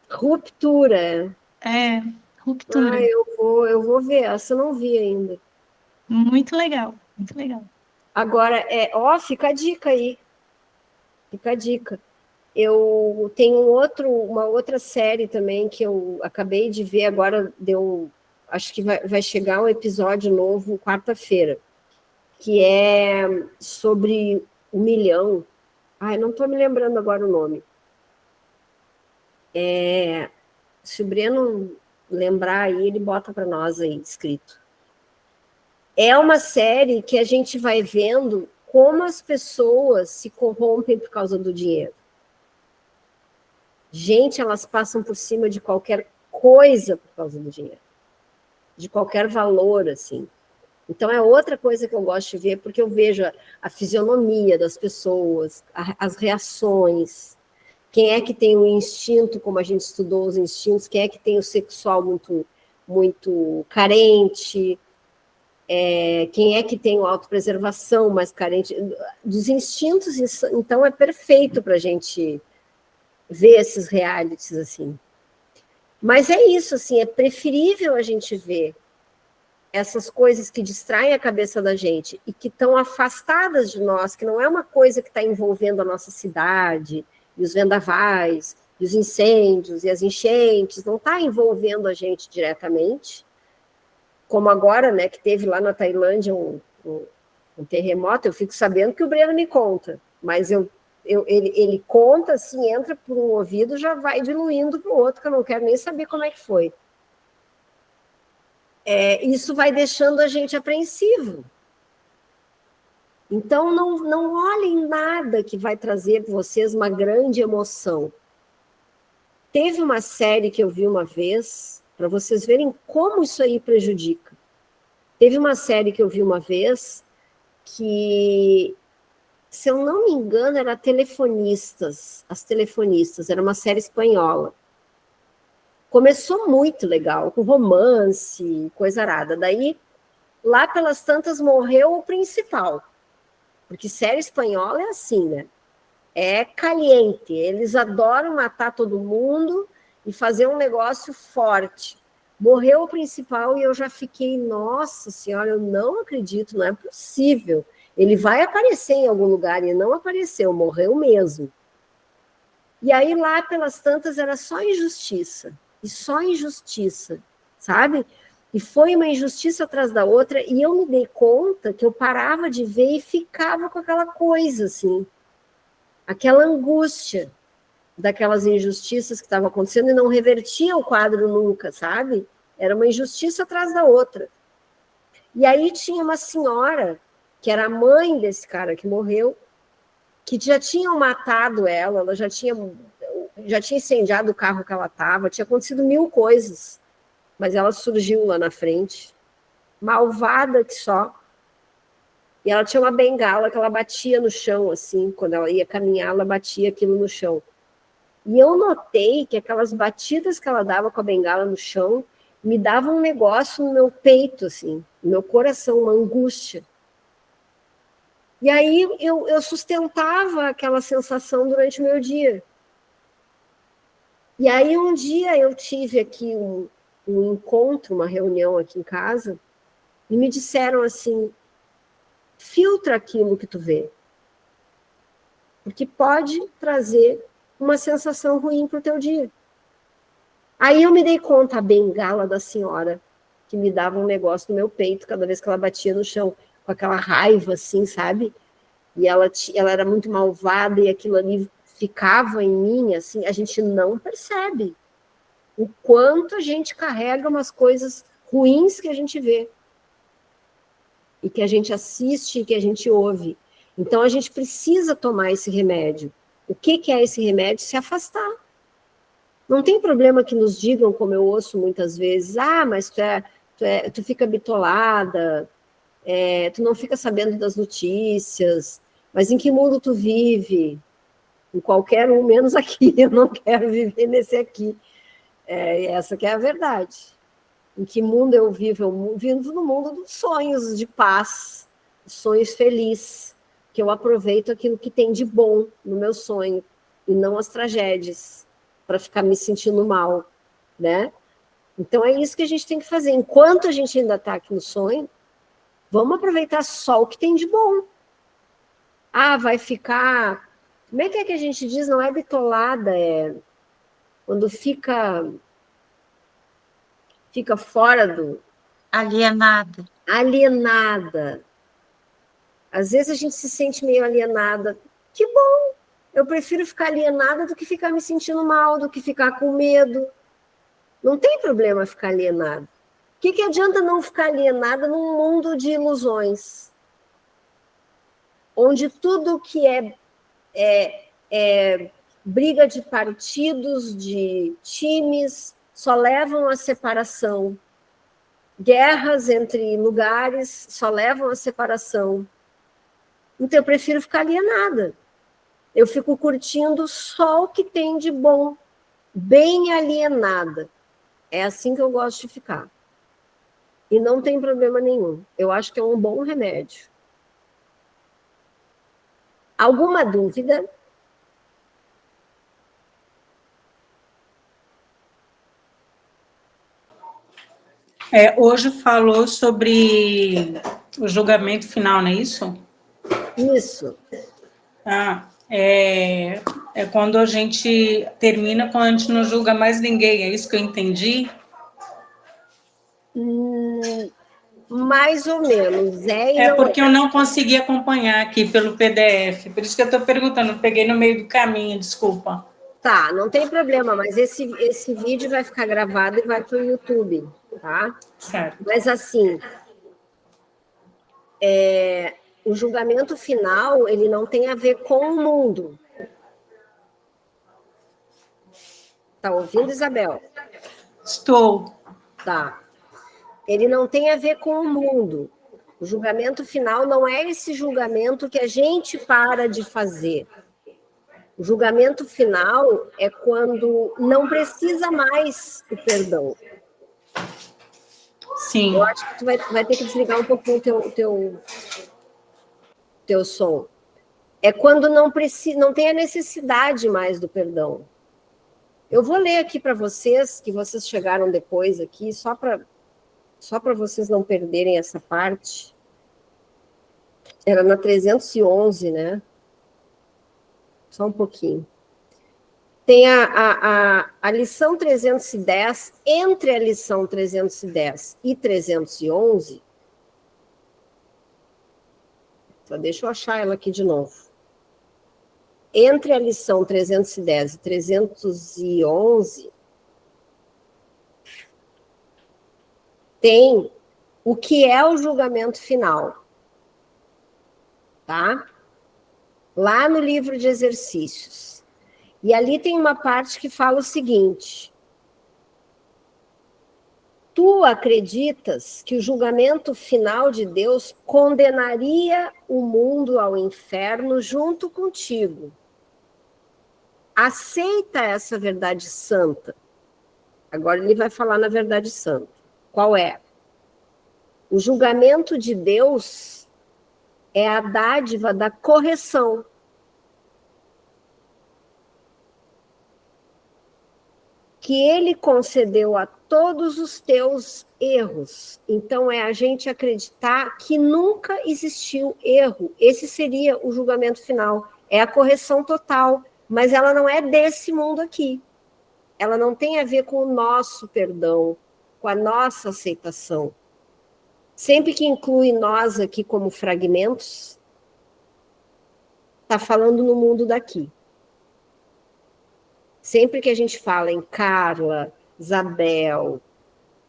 Ruptura. É, ruptura. Eu vou ver, essa eu não vi ainda. Muito legal, muito legal. Agora, fica a dica aí. Fica a dica. Eu tenho uma outra série também que eu acabei de ver agora, acho que vai chegar um episódio novo quarta-feira, que é sobre 1 milhão. Ai, não estou me lembrando agora o nome. Se o Breno lembrar aí, ele bota para nós aí, escrito. É uma série que a gente vai vendo como as pessoas se corrompem por causa do dinheiro. Gente, elas passam por cima de qualquer coisa por causa do dinheiro. De qualquer valor, assim. Então, é outra coisa que eu gosto de ver, porque eu vejo a fisionomia das pessoas, as reações, quem é que tem o instinto, como a gente estudou os instintos, quem é que tem o sexual muito, muito carente, quem é que tem o autopreservação mais carente, dos instintos, então é perfeito para a gente ver esses realities, assim. Mas é isso, assim, é preferível a gente ver essas coisas que distraem a cabeça da gente e que estão afastadas de nós, que não é uma coisa que está envolvendo a nossa cidade, e os vendavais, e os incêndios, e as enchentes, não está envolvendo a gente diretamente, como agora, né, que teve lá na Tailândia um terremoto, eu fico sabendo que o Breno me conta, mas ele conta, assim, entra por um ouvido, já vai diluindo para o outro, que eu não quero nem saber como é que foi. isso vai deixando a gente apreensivo. Então, não olhem nada que vai trazer para vocês uma grande emoção. Teve uma série que eu vi uma vez, para vocês verem como isso aí prejudica. Teve uma série que eu vi uma vez que, se eu não me engano, era As Telefonistas, era uma série espanhola. Começou muito legal, com romance, coisa arada. Daí, lá pelas tantas, morreu o principal. Porque série espanhola é assim, né? É caliente. Eles adoram matar todo mundo e fazer um negócio forte. Morreu o principal e eu já fiquei, nossa senhora, eu não acredito, não é possível. Ele vai aparecer em algum lugar e não apareceu, morreu mesmo. E aí lá pelas tantas era só injustiça. E só injustiça, sabe? E foi uma injustiça atrás da outra, e eu me dei conta que eu parava de ver e ficava com aquela coisa, assim, aquela angústia daquelas injustiças que estavam acontecendo e não revertia o quadro nunca, sabe? Era uma injustiça atrás da outra. E aí tinha uma senhora, que era a mãe desse cara que morreu, que já tinham matado ela já tinha incendiado o carro que ela estava, tinha acontecido 1000 coisas. Mas ela surgiu lá na frente, malvada que só. E ela tinha uma bengala que ela batia no chão, assim, quando ela ia caminhar, ela batia aquilo no chão. E eu notei que aquelas batidas que ela dava com a bengala no chão me davam um negócio no meu peito, assim, no meu coração, uma angústia. E aí eu sustentava aquela sensação durante o meu dia. E aí um dia eu tive aqui um encontro, uma reunião aqui em casa, e me disseram assim, filtra aquilo que tu vê, porque pode trazer uma sensação ruim para o teu dia. Aí eu me dei conta, a bengala da senhora, que me dava um negócio no meu peito, cada vez que ela batia no chão, com aquela raiva, assim, sabe? E ela era muito malvada, e aquilo ali ficava em mim, assim, a gente não percebe o quanto a gente carrega umas coisas ruins que a gente vê, e que a gente assiste, e que a gente ouve. Então, a gente precisa tomar esse remédio. O que é esse remédio? Se afastar. Não tem problema que nos digam, como eu ouço muitas vezes, mas tu fica bitolada, tu não fica sabendo das notícias, mas em que mundo tu vive? Em qualquer um, menos aqui. Eu não quero viver nesse aqui. Essa que é a verdade. Em que mundo eu vivo? Eu vivo no mundo dos sonhos de paz, dos sonhos felizes, que eu aproveito aquilo que tem de bom no meu sonho, e não as tragédias, para ficar me sentindo mal, né? Então é isso que a gente tem que fazer. Enquanto a gente ainda está aqui no sonho, vamos aproveitar só o que tem de bom. Vai ficar... Como é que a gente diz? Não é bitolada, quando fica fora do... Alienada. Alienada. Às vezes a gente se sente meio alienada. Que bom! Eu prefiro ficar alienada do que ficar me sentindo mal, do que ficar com medo. Não tem problema ficar alienado. O que adianta não ficar alienada num mundo de ilusões? Onde tudo que é briga de partidos, de times, só levam à separação. Guerras entre lugares só levam à separação. Então, eu prefiro ficar alienada. Eu fico curtindo só o que tem de bom, bem alienada. É assim que eu gosto de ficar. E não tem problema nenhum. Eu acho que é um bom remédio. Alguma dúvida? Hoje falou sobre o julgamento final, não é isso? Isso. É quando a gente termina, quando a gente não julga mais ninguém, é isso que eu entendi? Mais ou menos. Porque eu não consegui acompanhar aqui pelo PDF, por isso que eu estou perguntando, eu peguei no meio do caminho, desculpa. Tá, não tem problema, mas esse vídeo vai ficar gravado e vai para o YouTube. tá? Certo. Mas, assim, o julgamento final, ele não tem a ver com o mundo. Tá ouvindo, Isabel? Estou. Tá. Ele não tem a ver com o mundo. O julgamento final não é esse julgamento que a gente para de fazer. O julgamento final é quando não precisa mais o perdão. Sim. Eu acho que tu vai ter que desligar um pouquinho o teu som. É quando não tem a necessidade mais do perdão. Eu vou ler aqui para vocês, que vocês chegaram depois aqui, só para vocês não perderem essa parte. Era na 311, né? Só um pouquinho. Tem a lição 310, entre a lição 310 e 311. Só deixa eu achar ela aqui de novo. Entre a lição 310 e 311, tem o que é o julgamento final. Tá? Lá no livro de exercícios. E ali tem uma parte que fala o seguinte: tu acreditas que o julgamento final de Deus condenaria o mundo ao inferno junto contigo? Aceita essa verdade santa. Agora ele vai falar na verdade santa. Qual é? O julgamento de Deus é a dádiva da correção. Que ele concedeu a todos os teus erros. Então, é a gente acreditar que nunca existiu erro. Esse seria o julgamento final. É a correção total. Mas ela não é desse mundo aqui. Ela não tem a ver com o nosso perdão, com a nossa aceitação. Sempre que inclui nós aqui como fragmentos, está falando no mundo daqui. Sempre que a gente fala em Carla, Isabel,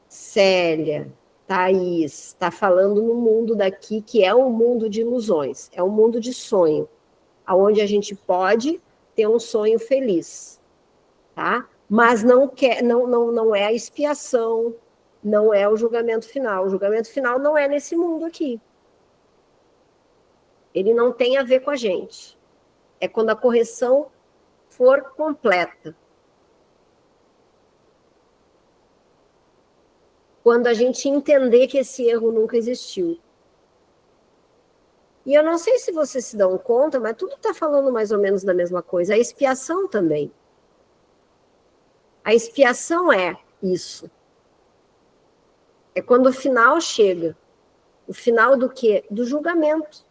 Célia, Thaís, está falando no mundo daqui, que é um mundo de ilusões, é um mundo de sonho, onde a gente pode ter um sonho feliz, tá? Mas não é a expiação, não é o julgamento final. O julgamento final não é nesse mundo aqui. Ele não tem a ver com a gente. É quando a correção for completa. Quando a gente entender que esse erro nunca existiu. E eu não sei se vocês se dão conta, mas tudo está falando mais ou menos da mesma coisa. A expiação também. A expiação é isso. É quando o final chega. O final do quê? Do julgamento.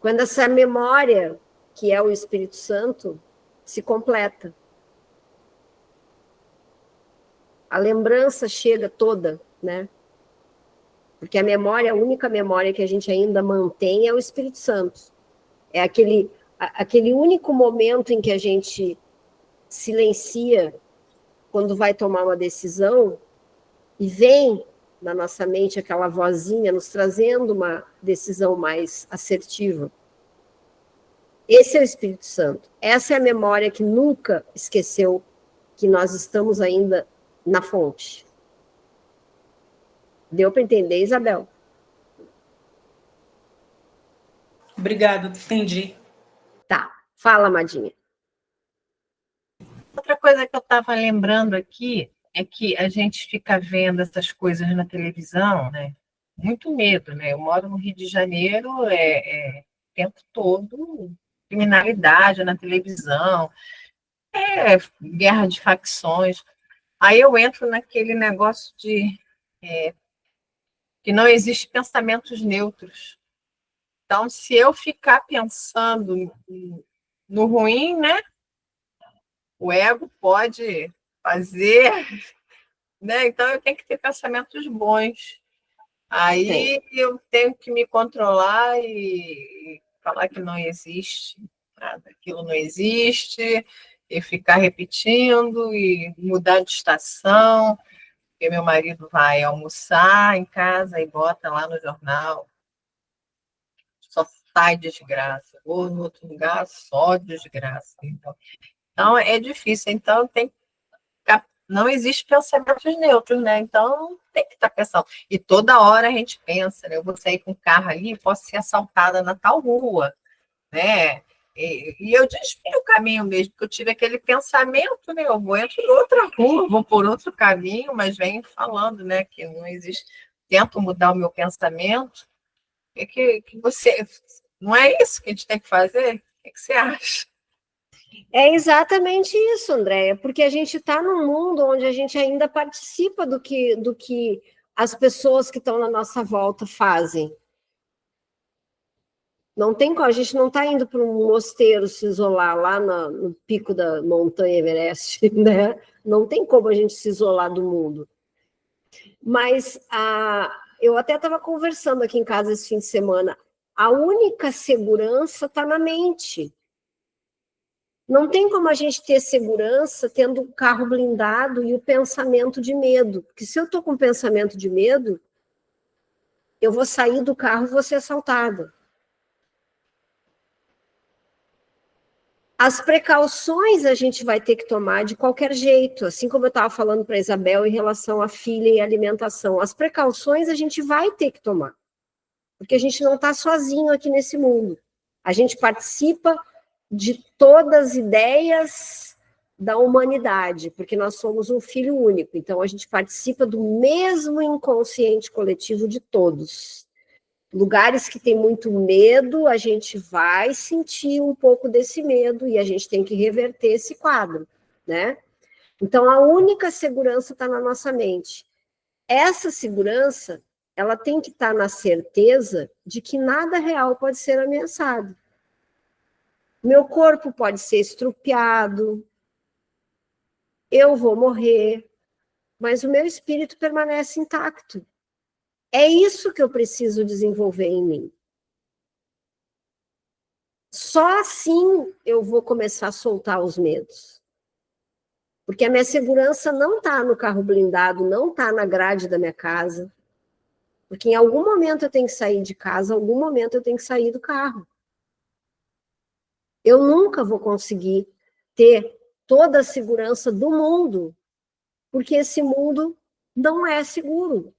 Quando essa memória, que é o Espírito Santo, se completa. A lembrança chega toda, né? Porque a memória, a única memória que a gente ainda mantém é o Espírito Santo. É aquele único momento em que a gente silencia quando vai tomar uma decisão e vem na nossa mente aquela vozinha nos trazendo uma decisão mais assertiva. Esse é o Espírito Santo. Essa é a memória que nunca esqueceu que nós estamos ainda na fonte. Deu para entender, Isabel? Obrigada, entendi. Tá. Fala, Madinha. Outra coisa que eu estava lembrando aqui é que a gente fica vendo essas coisas na televisão, né? Muito medo, né? Eu moro no Rio de Janeiro, o tempo todo criminalidade na televisão, guerra de facções. Aí eu entro naquele negócio de que não existe pensamentos neutros. Então, se eu ficar pensando no ruim, né? O ego pode fazer, né? Então eu tenho que ter pensamentos bons. Aí eu tenho que me controlar e falar que não existe nada, aquilo não existe, e ficar repetindo, e mudar de estação, porque meu marido vai almoçar em casa e bota lá no jornal, só sai desgraça, ou no outro lugar só desgraça. Então é difícil, então tem que não existe pensamentos neutros, né? Então tem que estar pensando. E toda hora a gente pensa, né? Eu vou sair com o carro ali, posso ser assaltada na tal rua, né? E eu desvio o caminho mesmo, porque eu tive aquele pensamento, né? Eu vou entrar em outra rua, vou por outro caminho, mas venho falando, né? Que não existe. Tento mudar o meu pensamento. Que você. Não é isso que a gente tem que fazer? O que você acha? É exatamente isso, Andréia, porque a gente está num mundo onde a gente ainda participa do que as pessoas que estão na nossa volta fazem. Não tem como, a gente não está indo para um mosteiro se isolar lá no pico da montanha Everest, né? Não tem como a gente se isolar do mundo. Mas eu até estava conversando aqui em casa esse fim de semana. A única segurança está na mente. Não tem como a gente ter segurança tendo um carro blindado e o pensamento de medo. Porque se eu estou com pensamento de medo, eu vou sair do carro e vou ser assaltada. As precauções a gente vai ter que tomar de qualquer jeito, assim como eu estava falando para a Isabel em relação à filha e alimentação. As precauções a gente vai ter que tomar, porque a gente não está sozinho aqui nesse mundo. A gente participa de todas as ideias da humanidade, porque nós somos um filho único, então a gente participa do mesmo inconsciente coletivo de todos. Lugares que tem muito medo, a gente vai sentir um pouco desse medo e a gente tem que reverter esse quadro, né? Então, a única segurança está na nossa mente. Essa segurança, ela tem que estar na certeza de que nada real pode ser ameaçado. Meu corpo pode ser estrupiado, eu vou morrer, mas o meu espírito permanece intacto. É isso que eu preciso desenvolver em mim. Só assim eu vou começar a soltar os medos. Porque a minha segurança não está no carro blindado, não está na grade da minha casa. Porque em algum momento eu tenho que sair de casa, em algum momento eu tenho que sair do carro. Eu nunca vou conseguir ter toda a segurança do mundo, porque esse mundo não é seguro.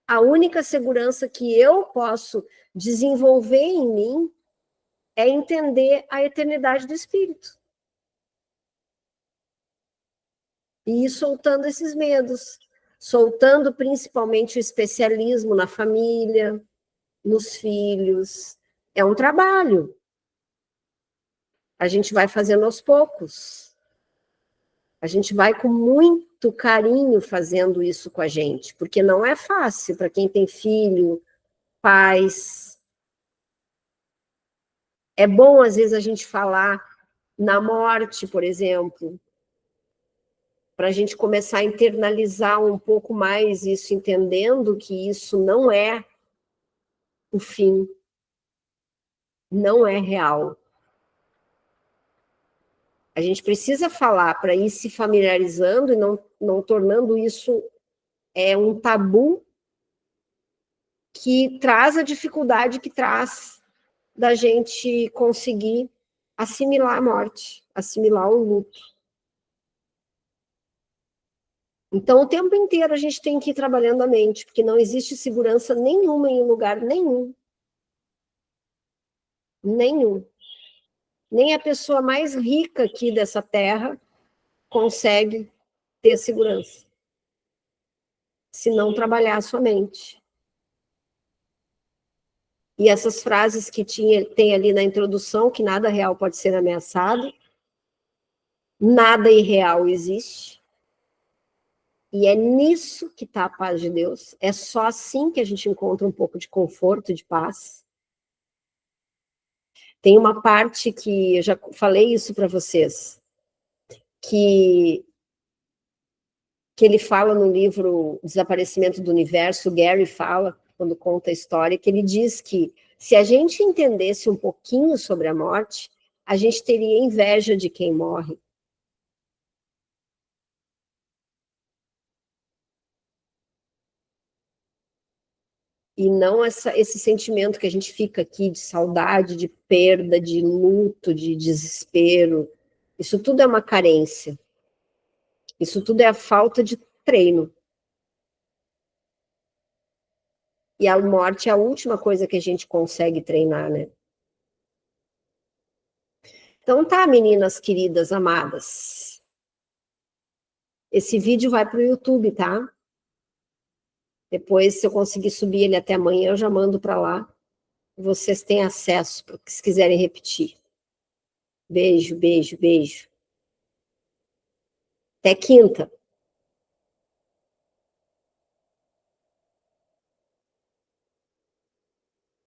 A única segurança que eu posso desenvolver em mim é entender a eternidade do espírito. E ir soltando esses medos, soltando principalmente o especialismo na família, nos filhos. É um trabalho. A gente vai fazendo aos poucos. A gente vai com muito carinho fazendo isso com a gente, porque não é fácil para quem tem filho, pais. É bom, às vezes, a gente falar na morte, por exemplo, para a gente começar a internalizar um pouco mais isso, entendendo que isso não é o fim, não é real. A gente precisa falar para ir se familiarizando e não tornando isso um tabu que traz a dificuldade que traz da gente conseguir assimilar a morte, assimilar o luto. Então, o tempo inteiro a gente tem que ir trabalhando a mente, porque não existe segurança nenhuma em lugar nenhum. Nenhum. Nem a pessoa mais rica aqui dessa terra consegue ter segurança, se não trabalhar a sua mente. E essas frases que tem ali na introdução, que nada real pode ser ameaçado, nada irreal existe, e é nisso que está a paz de Deus. É só assim que a gente encontra um pouco de conforto, de paz. Tem uma parte que eu já falei isso para vocês, que ele fala no livro Desaparecimento do Universo, o Gary fala, quando conta a história, que ele diz que Se a gente entendesse um pouquinho sobre a morte, a gente teria inveja de quem morre. E não esse sentimento que a gente fica aqui de saudade, de perda, de luto, de desespero. Isso tudo é uma carência. Isso tudo é a falta de treino. E a morte é a última coisa que a gente consegue treinar, né? Então tá, meninas queridas, amadas. Esse vídeo vai para o YouTube, tá? Depois, se eu conseguir subir ele até amanhã, eu já mando para lá. Vocês têm acesso, se quiserem repetir. Beijo, beijo, beijo. Até quinta.